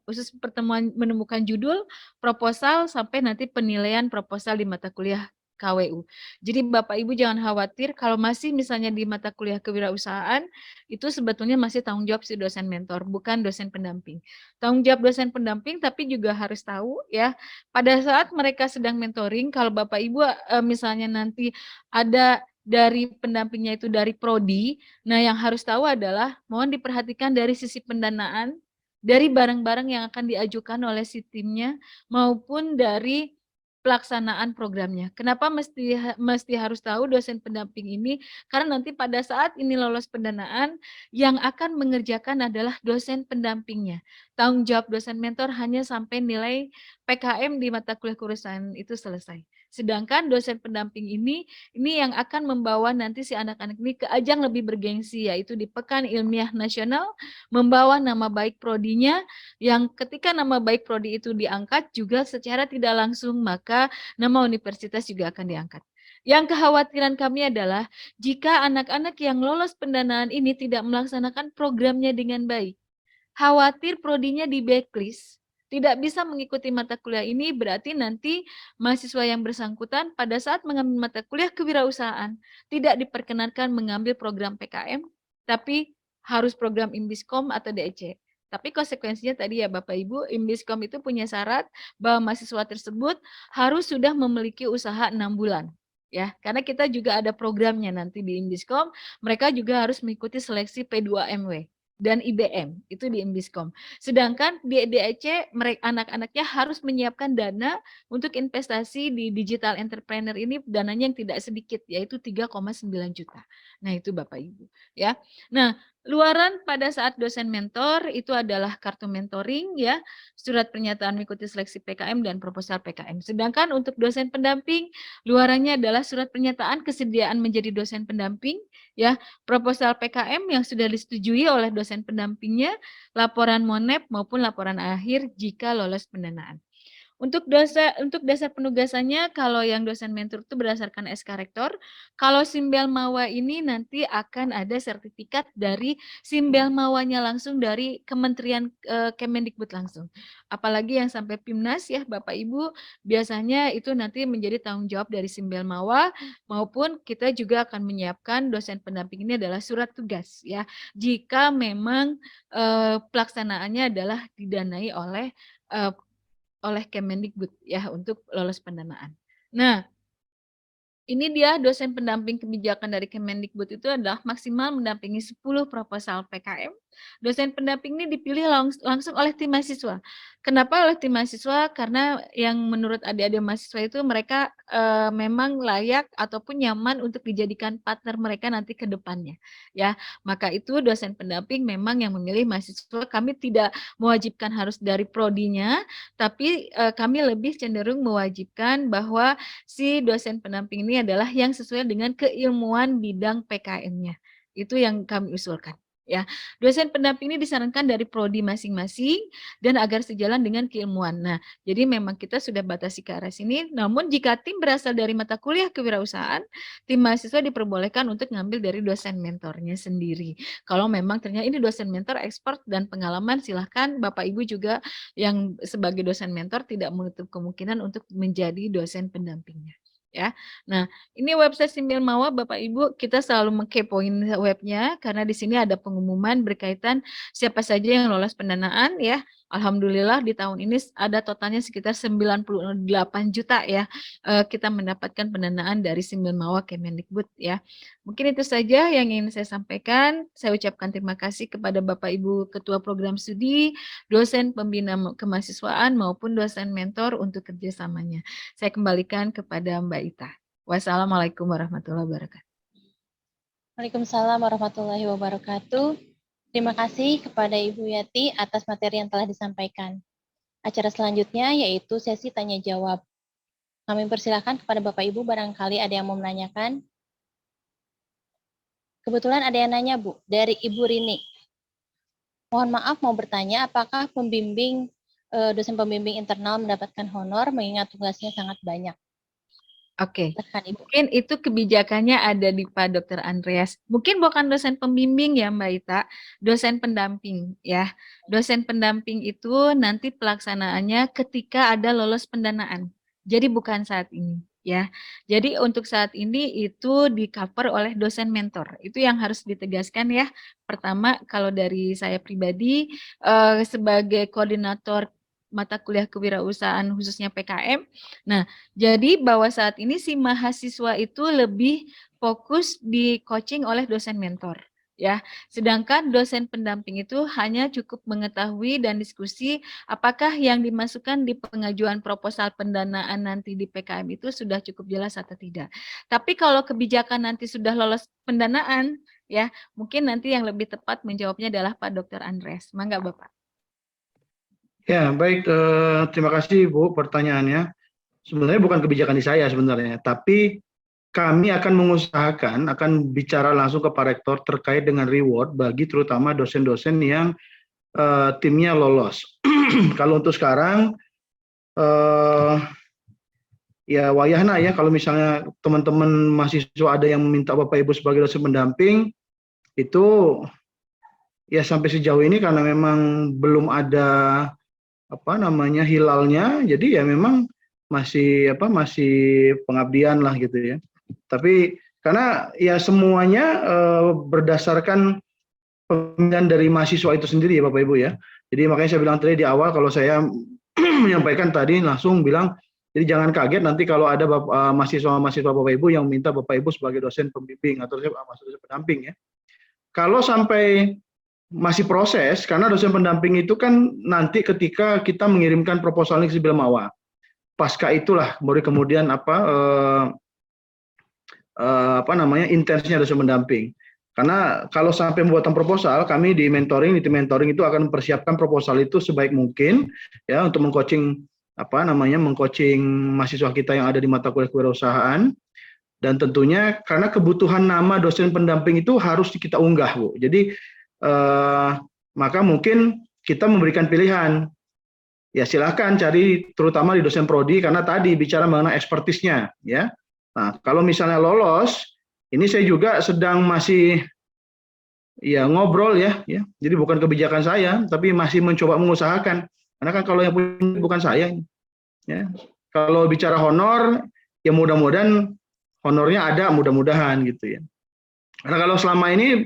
khusus pertemuan menemukan judul, proposal sampai nanti penilaian proposal di mata kuliah KWU. Jadi Bapak Ibu jangan khawatir kalau masih misalnya di mata kuliah kewirausahaan itu sebetulnya masih tanggung jawab si dosen mentor, bukan dosen pendamping. Tanggung jawab dosen pendamping tapi juga harus tahu ya, pada saat mereka sedang mentoring kalau Bapak Ibu misalnya nanti ada dari pendampingnya itu dari prodi, nah yang harus tahu adalah mohon diperhatikan dari sisi pendanaan, dari barang-barang yang akan diajukan oleh si timnya maupun dari pelaksanaan programnya. Kenapa mesti harus tahu dosen pendamping ini? Karena nanti pada saat ini lolos pendanaan, yang akan mengerjakan adalah dosen pendampingnya. Tanggung jawab dosen mentor hanya sampai nilai PKM di mata kuliah kewirausahaan itu selesai. Sedangkan dosen pendamping ini yang akan membawa nanti si anak-anak ini ke ajang lebih bergengsi, yaitu di Pekan Ilmiah Nasional, membawa nama baik prodinya, yang ketika nama baik prodi itu diangkat juga secara tidak langsung, maka nama universitas juga akan diangkat. Yang kekhawatiran kami adalah jika anak-anak yang lolos pendanaan ini tidak melaksanakan programnya dengan baik. Khawatir prodinya di backlist, tidak bisa mengikuti mata kuliah ini, berarti nanti mahasiswa yang bersangkutan pada saat mengambil mata kuliah kewirausahaan tidak diperkenankan mengambil program PKM, tapi harus program Imbiskom atau DEC. Tapi konsekuensinya tadi ya Bapak Ibu, Imbiskom itu punya syarat bahwa mahasiswa tersebut harus sudah memiliki usaha 6 bulan. Ya, karena kita juga ada programnya nanti di Imbiskom, mereka juga harus mengikuti seleksi P2MW dan IBM itu di Imbiskom. Sedangkan di DEC mereka anak-anaknya harus menyiapkan dana untuk investasi di digital entrepreneur ini, dananya yang tidak sedikit yaitu 3,9 juta. Nah, itu Bapak Ibu ya. Nah, luaran pada saat dosen mentor itu adalah kartu mentoring ya, surat pernyataan mengikuti seleksi PKM dan proposal PKM. Sedangkan untuk dosen pendamping luarannya adalah surat pernyataan kesediaan menjadi dosen pendamping ya, proposal PKM yang sudah disetujui oleh dosen pendampingnya, laporan monep maupun laporan akhir jika lolos pendanaan. Untuk dasar penugasannya, kalau yang dosen mentor itu berdasarkan SK Rektor, kalau Simbel Mawa ini nanti akan ada sertifikat dari Simbel Mawanya langsung dari Kementerian Kemendikbud langsung. Apalagi yang sampai PIMNAS ya Bapak Ibu, biasanya itu nanti menjadi tanggung jawab dari Simbel Mawa, maupun kita juga akan menyiapkan dosen pendamping ini adalah surat tugas ya, jika memang pelaksanaannya adalah didanai oleh Kemendikbud ya untuk lolos pendanaan. Nah, ini dia dosen pendamping kebijakan dari Kemendikbud itu adalah maksimal mendampingi 10 proposal PKM. Dosen pendamping ini dipilih langsung oleh tim mahasiswa. Kenapa oleh tim mahasiswa? Karena yang menurut adik-adik mahasiswa itu mereka memang layak ataupun nyaman untuk dijadikan partner mereka nanti ke depannya. Ya, maka itu dosen pendamping memang yang memilih mahasiswa. Kami tidak mewajibkan harus dari prodinya, tapi kami lebih cenderung mewajibkan bahwa si dosen pendamping ini ini adalah yang sesuai dengan keilmuan bidang PKM-nya. Itu yang kami usulkan. Ya, dosen pendamping ini disarankan dari prodi masing-masing dan agar sejalan dengan keilmuan. Nah, jadi memang kita sudah batasi ke arah sini. Namun jika tim berasal dari mata kuliah kewirausahaan, tim mahasiswa diperbolehkan untuk ngambil dari dosen mentornya sendiri. Kalau memang ternyata ini dosen mentor expert dan pengalaman, silahkan Bapak Ibu juga yang sebagai dosen mentor tidak menutup kemungkinan untuk menjadi dosen pendampingnya. Ya, nah ini website Simbilmawa Bapak Ibu, kita selalu mengkepoin webnya karena di sini ada pengumuman berkaitan siapa saja yang lolos pendanaan ya. Alhamdulillah di tahun ini ada totalnya sekitar 98 juta ya, kita mendapatkan pendanaan dari Simbilmawa Kemendikbud ya. Mungkin itu saja yang ingin saya sampaikan. Saya ucapkan terima kasih kepada Bapak Ibu Ketua Program Studi, dosen pembina kemahasiswaan maupun dosen mentor untuk kerjasamanya. Saya kembalikan kepada Mbak Ita. Wassalamualaikum warahmatullahi wabarakatuh. Waalaikumsalam warahmatullahi wabarakatuh. Terima kasih kepada Ibu Yati atas materi yang telah disampaikan. Acara selanjutnya yaitu sesi tanya jawab. Kami persilakan kepada Bapak Ibu barangkali ada yang mau menanyakan. Kebetulan ada yang nanya Bu, dari Ibu Rini. Mohon maaf mau bertanya apakah dosen pembimbing internal mendapatkan honor mengingat tugasnya sangat banyak. Oke, Silakan Ibu. mungkin itu kebijakannya ada di Pak Dr. Andreas. Mungkin bukan dosen pembimbing ya Mbak Ita, dosen pendamping ya. Dosen pendamping itu nanti pelaksanaannya ketika ada lolos pendanaan. Jadi bukan saat ini ya. Jadi untuk saat ini itu di-cover oleh dosen mentor. Itu yang harus ditegaskan ya. Pertama, kalau dari saya pribadi sebagai koordinator mata kuliah kewirausahaan khususnya PKM. Nah, jadi bahwa saat ini si mahasiswa itu lebih fokus di coaching oleh dosen mentor. Ya, sedangkan dosen pendamping itu hanya cukup mengetahui dan diskusi apakah yang dimasukkan di pengajuan proposal pendanaan nanti di PKM itu sudah cukup jelas atau tidak. Tapi kalau kebijakan nanti sudah lolos pendanaan, ya mungkin nanti yang lebih tepat menjawabnya adalah Pak Dr. Andreas. Mangga Bapak. Ya, baik. Terima kasih Bu pertanyaannya. Sebenarnya bukan kebijakan di saya sebenarnya, tapi kami akan mengusahakan, akan bicara langsung ke Pak Rektor terkait dengan reward bagi terutama dosen-dosen yang timnya lolos. Kalau untuk sekarang, ya wayahna ya kalau misalnya teman-teman mahasiswa ada yang meminta Bapak Ibu sebagai dosen pendamping, itu ya sampai sejauh ini karena memang belum ada hilalnya, jadi ya memang masih pengabdian lah gitu ya. Tapi karena ya semuanya berdasarkan pemilihan dari mahasiswa itu sendiri ya Bapak Ibu ya. Jadi makanya saya bilang tadi di awal kalau saya menyampaikan tadi langsung bilang, jadi jangan kaget nanti kalau ada mahasiswa Bapak Ibu yang minta Bapak Ibu sebagai dosen pembimbing atau dosen pendamping ya. Kalau sampai masih proses, karena dosen pendamping itu kan nanti ketika kita mengirimkan proposal ini ke Simbilmawa. Pasca itulah baru kemudian intensinya dosen pendamping. Karena kalau sampai pembuatan proposal, kami di tim mentoring itu akan mempersiapkan proposal itu sebaik mungkin ya untuk mengcoaching mahasiswa kita yang ada di mata kuliah kewirausahaan. Dan tentunya karena kebutuhan nama dosen pendamping itu harus kita unggah, Bu. Jadi maka mungkin kita memberikan pilihan. Ya silakan cari terutama di dosen prodi karena tadi bicara mengenai ekspertisnya ya. Nah, kalau misalnya lolos, ini saya juga sedang masih ya ngobrol ya. Jadi bukan kebijakan saya, tapi masih mencoba mengusahakan. Karena kan kalau yang punya bukan saya ya. Kalau bicara honor ya mudah-mudahan honornya ada mudah-mudahan gitu ya. Karena kalau selama ini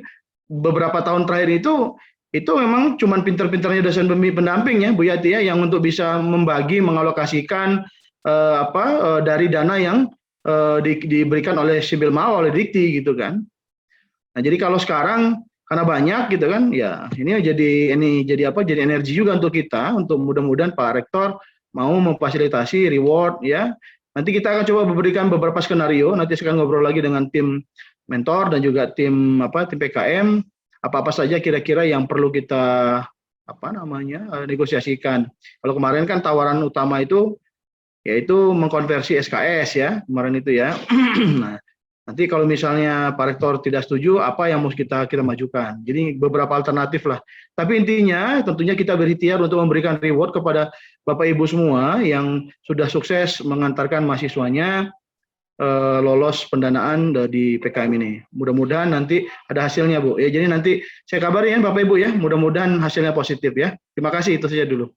beberapa tahun terakhir itu memang cuman pinter-pinternya dosen pendamping ya Bu Yati ya yang untuk bisa membagi mengalokasikan dari dana yang diberikan oleh Simbilmawa oleh Dikti gitu kan. Nah, jadi kalau sekarang karena banyak gitu kan ya ini jadi energi juga untuk kita untuk mudah-mudahan Pak Rektor mau memfasilitasi reward ya. Nanti kita akan coba memberikan beberapa skenario, nanti saya akan ngobrol lagi dengan tim mentor dan juga tim PKM apa saja kira-kira yang perlu kita negosiasikan. Kalau kemarin kan tawaran utama itu yaitu mengkonversi SKS ya, kemarin itu ya. Nah, nanti kalau misalnya Pak Rektor tidak setuju, apa yang mau kita majukan. Jadi beberapa alternatif lah. Tapi intinya tentunya kita berikhtiar untuk memberikan reward kepada Bapak Ibu semua yang sudah sukses mengantarkan mahasiswanya lolos pendanaan di PKM ini. Mudah-mudahan nanti ada hasilnya, Bu. Ya, jadi nanti saya kabarin ya Bapak Ibu ya, mudah-mudahan hasilnya positif ya. Terima kasih, itu saja dulu.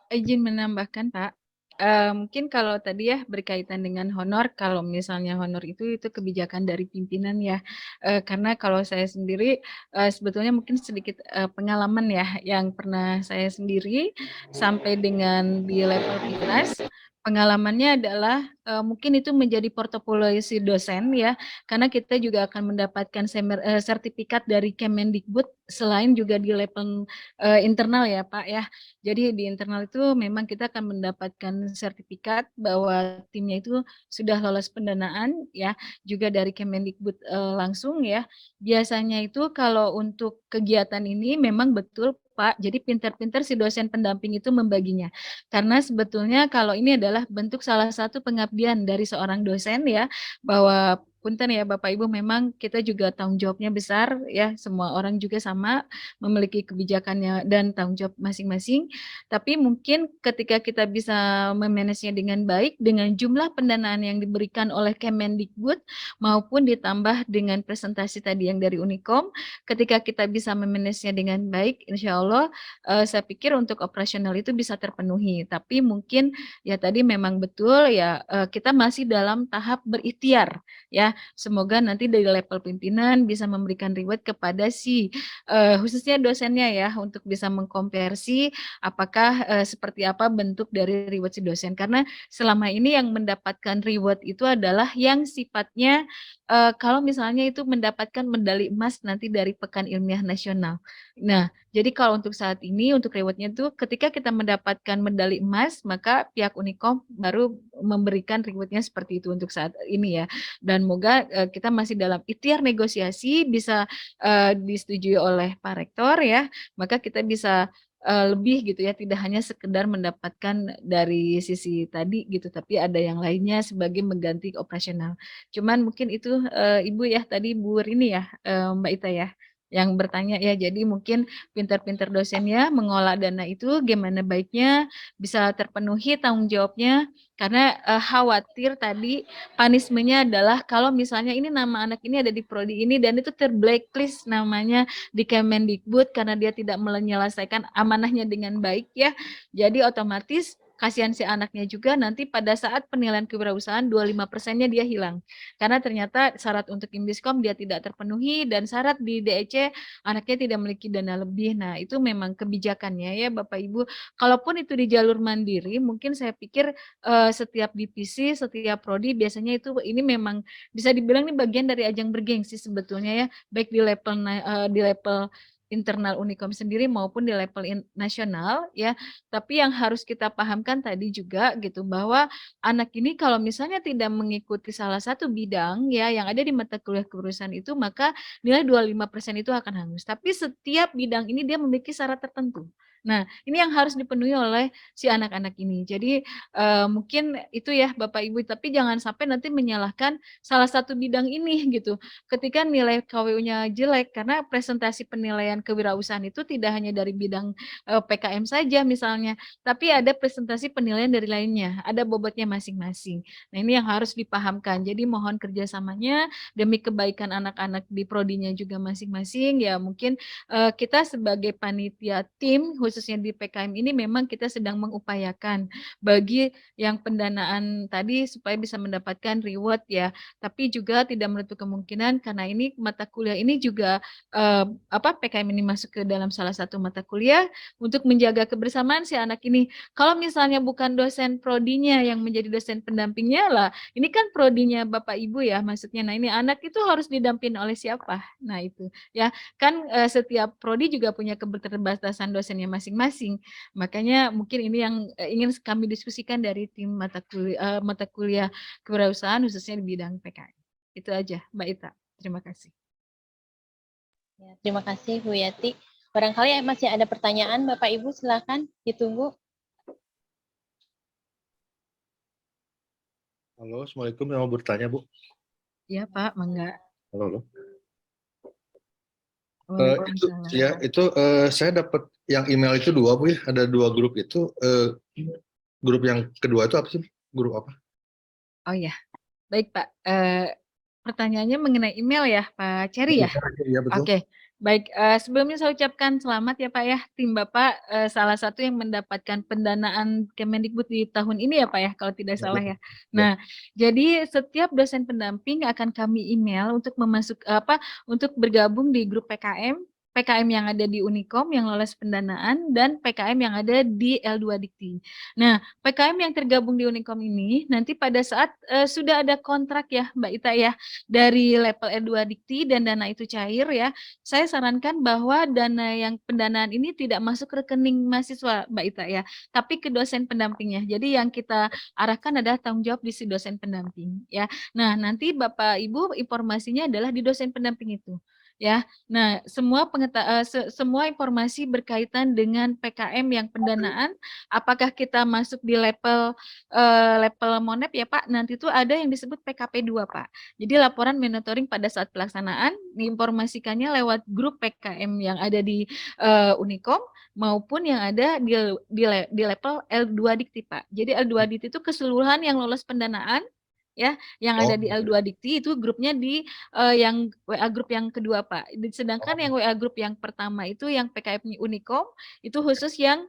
Izin menambahkan, Pak. Mungkin kalau tadi ya berkaitan dengan honor, kalau misalnya honor itu kebijakan dari pimpinan ya. Karena kalau saya sendiri sebetulnya mungkin sedikit pengalaman ya yang pernah saya sendiri sampai dengan di level Pimnas. Pengalamannya adalah mungkin itu menjadi portofolio si dosen ya, karena kita juga akan mendapatkan sertifikat dari Kemendikbud selain juga di level internal ya Pak ya. Jadi di internal itu memang kita akan mendapatkan sertifikat bahwa timnya itu sudah lolos pendanaan ya, juga dari Kemendikbud langsung ya. Biasanya itu kalau untuk kegiatan ini memang betul Pak, jadi pintar-pintar si dosen pendamping itu membaginya. Karena sebetulnya kalau ini adalah bentuk salah satu pengabdian dari seorang dosen ya, bahwa punten ya Bapak Ibu, memang kita juga tanggung jawabnya besar ya, semua orang juga sama memiliki kebijakannya dan tanggung jawab masing-masing. Tapi mungkin ketika kita bisa memanagenya dengan baik, dengan jumlah pendanaan yang diberikan oleh Kemendikbud maupun ditambah dengan presentasi tadi yang dari Unikom, ketika kita bisa memanagenya dengan baik, insya Allah saya pikir untuk operasional itu bisa terpenuhi. Tapi mungkin ya tadi memang betul ya kita masih dalam tahap berikhtiar ya. Semoga nanti dari level pimpinan bisa memberikan reward kepada si khususnya dosennya ya untuk bisa mengkonversi apakah seperti apa bentuk dari reward si dosen. Karena selama ini yang mendapatkan reward itu adalah yang sifatnya kalau misalnya itu mendapatkan medali emas nanti dari Pekan Ilmiah Nasional. Nah, jadi kalau untuk saat ini untuk rewardnya itu ketika kita mendapatkan medali emas maka pihak Unikom baru memberikan rewardnya seperti itu untuk saat ini ya. Dan moga kita masih dalam ikhtiar negosiasi bisa disetujui oleh Pak Rektor ya, maka kita bisa lebih gitu ya, tidak hanya sekedar mendapatkan dari sisi tadi gitu, tapi ada yang lainnya sebagai mengganti operasional. Cuman mungkin itu Ibu ya tadi Bu Rini ya, Mbak Ita ya, yang bertanya ya, jadi mungkin pintar-pintar dosennya mengolah dana itu gimana baiknya bisa terpenuhi tanggung jawabnya, karena khawatir tadi punishment-nya adalah kalau misalnya ini nama anak ini ada di prodi ini dan itu terblacklist namanya di Kemendikbud karena dia tidak menyelesaikan amanahnya dengan baik ya. Jadi otomatis kasihan si anaknya juga nanti pada saat penilaian kewirausahaan 25%-nya dia hilang. Karena ternyata syarat untuk Imbiskom dia tidak terpenuhi dan syarat di DEC anaknya tidak memiliki dana lebih. Nah, itu memang kebijakannya ya Bapak Ibu. Kalaupun itu di jalur mandiri, mungkin saya pikir setiap divisi, setiap prodi biasanya itu ini memang bisa dibilang ini bagian dari ajang bergengsi sebetulnya ya, baik di level internal Unikom sendiri maupun di level nasional ya. Tapi yang harus kita pahamkan tadi juga gitu bahwa anak ini kalau misalnya tidak mengikuti salah satu bidang ya yang ada di mata kuliah keurusan itu maka nilai 25% itu akan hangus. Tapi setiap bidang ini dia memiliki syarat tertentu. Nah, ini yang harus dipenuhi oleh si anak-anak ini. Jadi mungkin itu ya Bapak Ibu, tapi jangan sampai nanti menyalahkan salah satu bidang ini gitu. Ketika nilai KWU-nya jelek karena presentasi penilaian kewirausahaan itu tidak hanya dari bidang PKM saja misalnya, tapi ada presentasi penilaian dari lainnya, ada bobotnya masing-masing. Nah, ini yang harus dipahamkan. Jadi mohon kerjasamanya demi kebaikan anak-anak di prodinya juga masing-masing. Ya mungkin kita sebagai panitia tim khususnya di PKM ini memang kita sedang mengupayakan bagi yang pendanaan tadi supaya bisa mendapatkan reward ya, tapi juga tidak menutup kemungkinan karena ini mata kuliah ini juga PKM ini masuk ke dalam salah satu mata kuliah untuk menjaga kebersamaan si anak ini. Kalau misalnya bukan dosen prodinya yang menjadi dosen pendampingnya lah, ini kan prodinya Bapak Ibu ya maksudnya. Nah, ini anak itu harus didampingi oleh siapa? Nah, itu ya kan setiap prodi juga punya keterbatasan dosennya masing-masing. Makanya mungkin ini yang ingin kami diskusikan dari tim mata kuliah kewirausahaan khususnya di bidang PKM. Itu aja, Mbak Ita. Terima kasih. Ya, terima kasih Bu Yati. Barangkali masih ada pertanyaan Bapak Ibu, silakan ditunggu. Halo, Assalamualaikum. Yang mau bertanya, Bu. Ya Pak, mangga. Halo, halo. Itu Waalaikumsalam. ya, itu saya dapat yang email itu 2, Bu ya. Ada 2 grup itu. Grup yang kedua itu apa sih? Grup apa? Oh ya, baik Pak. Pertanyaannya mengenai email ya Pak Cherry ya? Iya, betul. Oke, baik. Sebelumnya saya ucapkan selamat ya Pak ya. Tim Bapak salah satu yang mendapatkan pendanaan Kemendikbud di tahun ini ya Pak ya, kalau tidak salah ya. Nah, jadi setiap dosen pendamping akan kami email untuk untuk bergabung di grup PKM yang ada di Unikom yang lolos pendanaan dan PKM yang ada di L2 Dikti. Nah, PKM yang tergabung di Unikom ini nanti pada saat sudah ada kontrak ya Mbak Ita ya dari level L2 Dikti dan dana itu cair ya, saya sarankan bahwa dana yang pendanaan ini tidak masuk rekening mahasiswa Mbak Ita ya, tapi ke dosen pendampingnya. Jadi yang kita arahkan adalah tanggung jawab di si dosen pendamping ya. Nah, nanti Bapak Ibu informasinya adalah di dosen pendamping itu. Ya, nah semua informasi berkaitan dengan PKM yang pendanaan, apakah kita masuk di level Monep ya Pak, nanti itu ada yang disebut PKP 2 Pak. Jadi laporan monitoring pada saat pelaksanaan diinformasikannya lewat grup PKM yang ada di Unikom maupun yang ada di level L2 Dikti Pak. Jadi L2 Dikti itu keseluruhan yang lolos pendanaan ya, yang ada di L2 Dikti itu grupnya di yang WA grup yang kedua Pak. Sedangkan yang WA grup yang pertama itu yang PKM Unikom itu khusus yang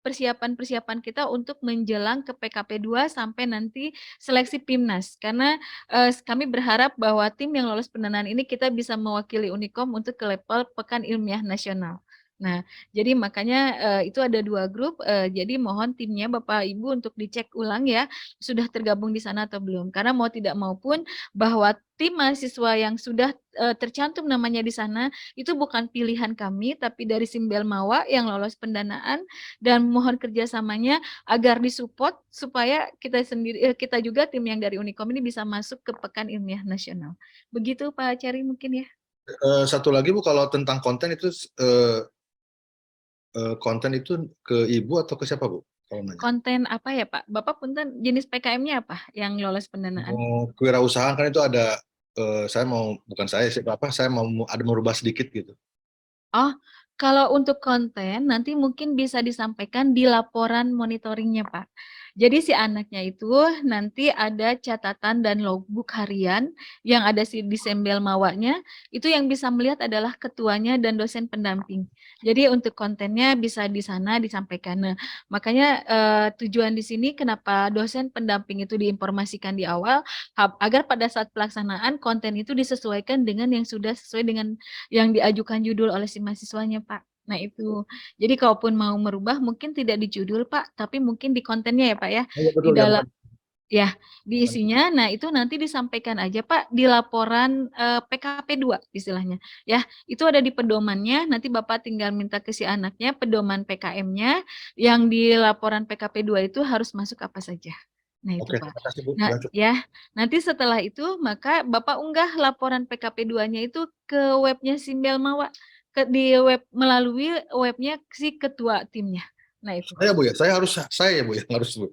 persiapan-persiapan kita untuk menjelang ke PKP 2 sampai nanti seleksi PIMNAS. Karena kami berharap bahwa tim yang lolos pendanaan ini kita bisa mewakili Unikom untuk ke level Pekan Ilmiah Nasional. Nah, jadi makanya itu ada 2 grup, jadi mohon timnya Bapak Ibu untuk dicek ulang ya, sudah tergabung di sana atau belum. Karena mau tidak mau pun bahwa tim mahasiswa yang sudah tercantum namanya di sana, itu bukan pilihan kami, tapi dari Simbel Mawa yang lolos pendanaan, dan mohon kerjasamanya agar disupport supaya kita juga tim yang dari Unikom ini bisa masuk ke Pekan Ilmiah Nasional. Begitu Pak Cari mungkin ya. Satu lagi, Bu, kalau tentang konten itu ke Ibu atau ke siapa, Bu? Kalau nanya. Konten apa ya Pak? Bapak punten jenis PKM-nya apa yang lolos pendanaan? Kewirausahaan kan itu ada, saya mau ada merubah sedikit gitu. Oh, kalau untuk konten nanti mungkin bisa disampaikan di laporan monitoringnya Pak. Jadi si anaknya itu nanti ada catatan dan logbook harian yang ada di Sembel Mawanya, itu yang bisa melihat adalah ketuanya dan dosen pendamping. Jadi untuk kontennya bisa di sana disampaikan. Nah, makanya tujuan di sini kenapa dosen pendamping itu diinformasikan di awal, agar pada saat pelaksanaan konten itu disesuaikan dengan yang sudah sesuai dengan yang diajukan judul oleh si mahasiswanya Pak. Nah itu, jadi kalaupun mau merubah mungkin tidak di judul Pak, tapi mungkin di kontennya ya Pak ya, Oh, ya, betul, di dalam ya di isinya. Nah itu nanti disampaikan aja Pak di laporan PKP 2 istilahnya ya, itu ada di pedomannya. Nanti Bapak tinggal minta ke si anaknya pedoman PKM-nya yang di laporan PKP 2 itu harus masuk apa saja. Nah itu Oke, Pak. terima kasih, Bu. Nah ya, nanti setelah itu maka Bapak unggah laporan PKP 2-nya itu ke webnya Simbel Mawa, melalui webnya si ketua timnya. Nah itu. Saya, Bu, ya. Saya ya, Bu, yang harus, Bu.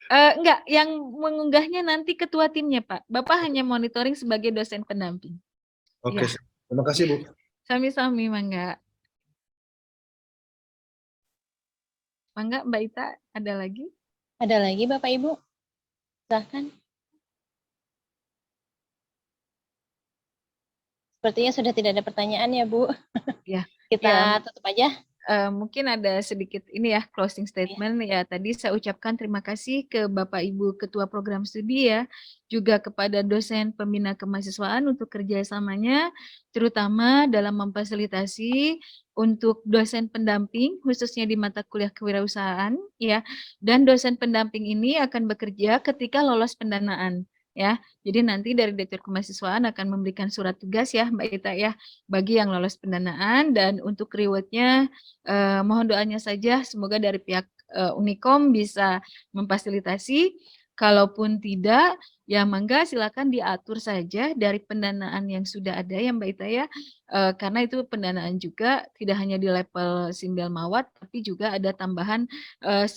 Enggak, yang mengunggahnya nanti ketua timnya Pak. Bapak hanya monitoring sebagai dosen pendamping. Oke, Ya. terima kasih, Bu. Sami-sami, Mangga. Mangga, Mbak Ita, ada lagi? Ada lagi Bapak Ibu? Silahkan. Sepertinya sudah tidak ada pertanyaan ya Bu. Ya. Kita tutup aja. Mungkin ada sedikit ini ya closing statement ya. Tadi saya ucapkan terima kasih ke Bapak Ibu Ketua Program Studi ya, juga kepada dosen pembina kemahasiswaan untuk kerjasamanya, terutama dalam memfasilitasi untuk dosen pendamping khususnya di mata kuliah kewirausahaan ya. Dan dosen pendamping ini akan bekerja ketika lolos pendanaan. Ya, jadi nanti dari Direktur Kemahasiswaan akan memberikan surat tugas ya Mbak Ita ya, bagi yang lolos pendanaan, dan untuk rewardnya mohon doanya saja semoga dari pihak Unikom bisa memfasilitasi. Kalaupun tidak, ya mangga silakan diatur saja dari pendanaan yang sudah ada ya Mbak Ita ya. Karena itu pendanaan juga tidak hanya di level Simbel Mawat, tapi juga ada tambahan 10%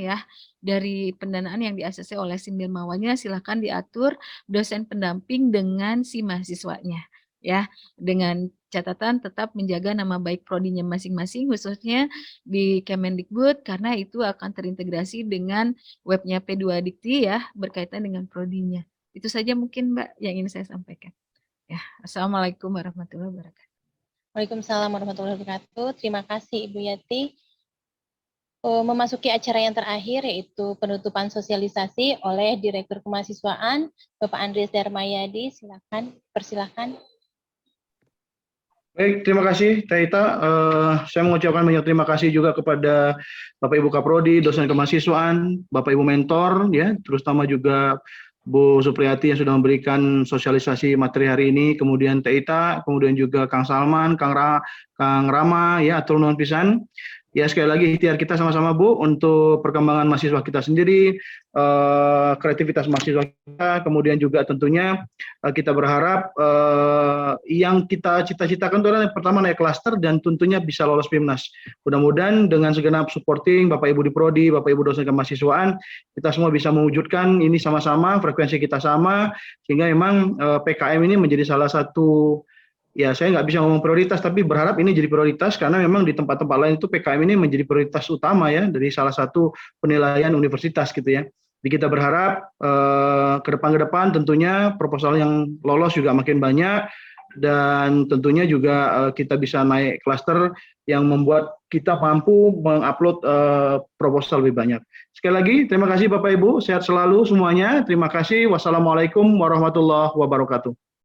ya dari pendanaan yang di-ACC oleh Simbel Mawatnya, silakan diatur dosen pendamping dengan si mahasiswanya ya, dengan catatan tetap menjaga nama baik prodinya masing-masing, khususnya di Kemendikbud, karena itu akan terintegrasi dengan webnya P2 Dikti ya, berkaitan dengan prodinya. Itu saja mungkin Mbak yang ingin saya sampaikan. Ya, Assalamualaikum warahmatullahi wabarakatuh. Waalaikumsalam warahmatullahi wabarakatuh. Terima kasih Ibu Yati. Memasuki acara yang terakhir yaitu penutupan sosialisasi oleh Direktur Kemahasiswaan Bapak Andreas Darmayadi. Persilakan. Baik, terima kasih Teh Ita. Saya mengucapkan banyak terima kasih juga kepada Bapak Ibu Kaprodi, dosen kemahasiswaan, Bapak Ibu mentor, ya, terutama juga Bu Supriyati yang sudah memberikan sosialisasi materi hari ini, kemudian Teh Ita, kemudian juga Kang Salman, Kang Rama, ya, atur nuhun pisan. Ya, sekali lagi ikhtiar kita sama-sama Bu untuk perkembangan mahasiswa kita sendiri, kreativitas mahasiswa kita, kemudian juga tentunya kita berharap yang kita cita-citakan itu adalah yang pertama naik klaster dan tentunya bisa lolos PIMNAS. Mudah-mudahan dengan segenap supporting Bapak Ibu di Prodi, Bapak Ibu dosen kemahasiswaan, kita semua bisa mewujudkan ini sama-sama, frekuensi kita sama, sehingga memang PKM ini menjadi salah satu, ya saya nggak bisa ngomong prioritas, tapi berharap ini jadi prioritas karena memang di tempat-tempat lain itu PKM ini menjadi prioritas utama ya dari salah satu penilaian universitas gitu ya. Jadi kita berharap ke depan tentunya proposal yang lolos juga makin banyak dan tentunya juga kita bisa naik klaster yang membuat kita mampu mengupload proposal lebih banyak. Sekali lagi terima kasih Bapak Ibu, sehat selalu semuanya. Terima kasih. Wassalamualaikum warahmatullahi wabarakatuh.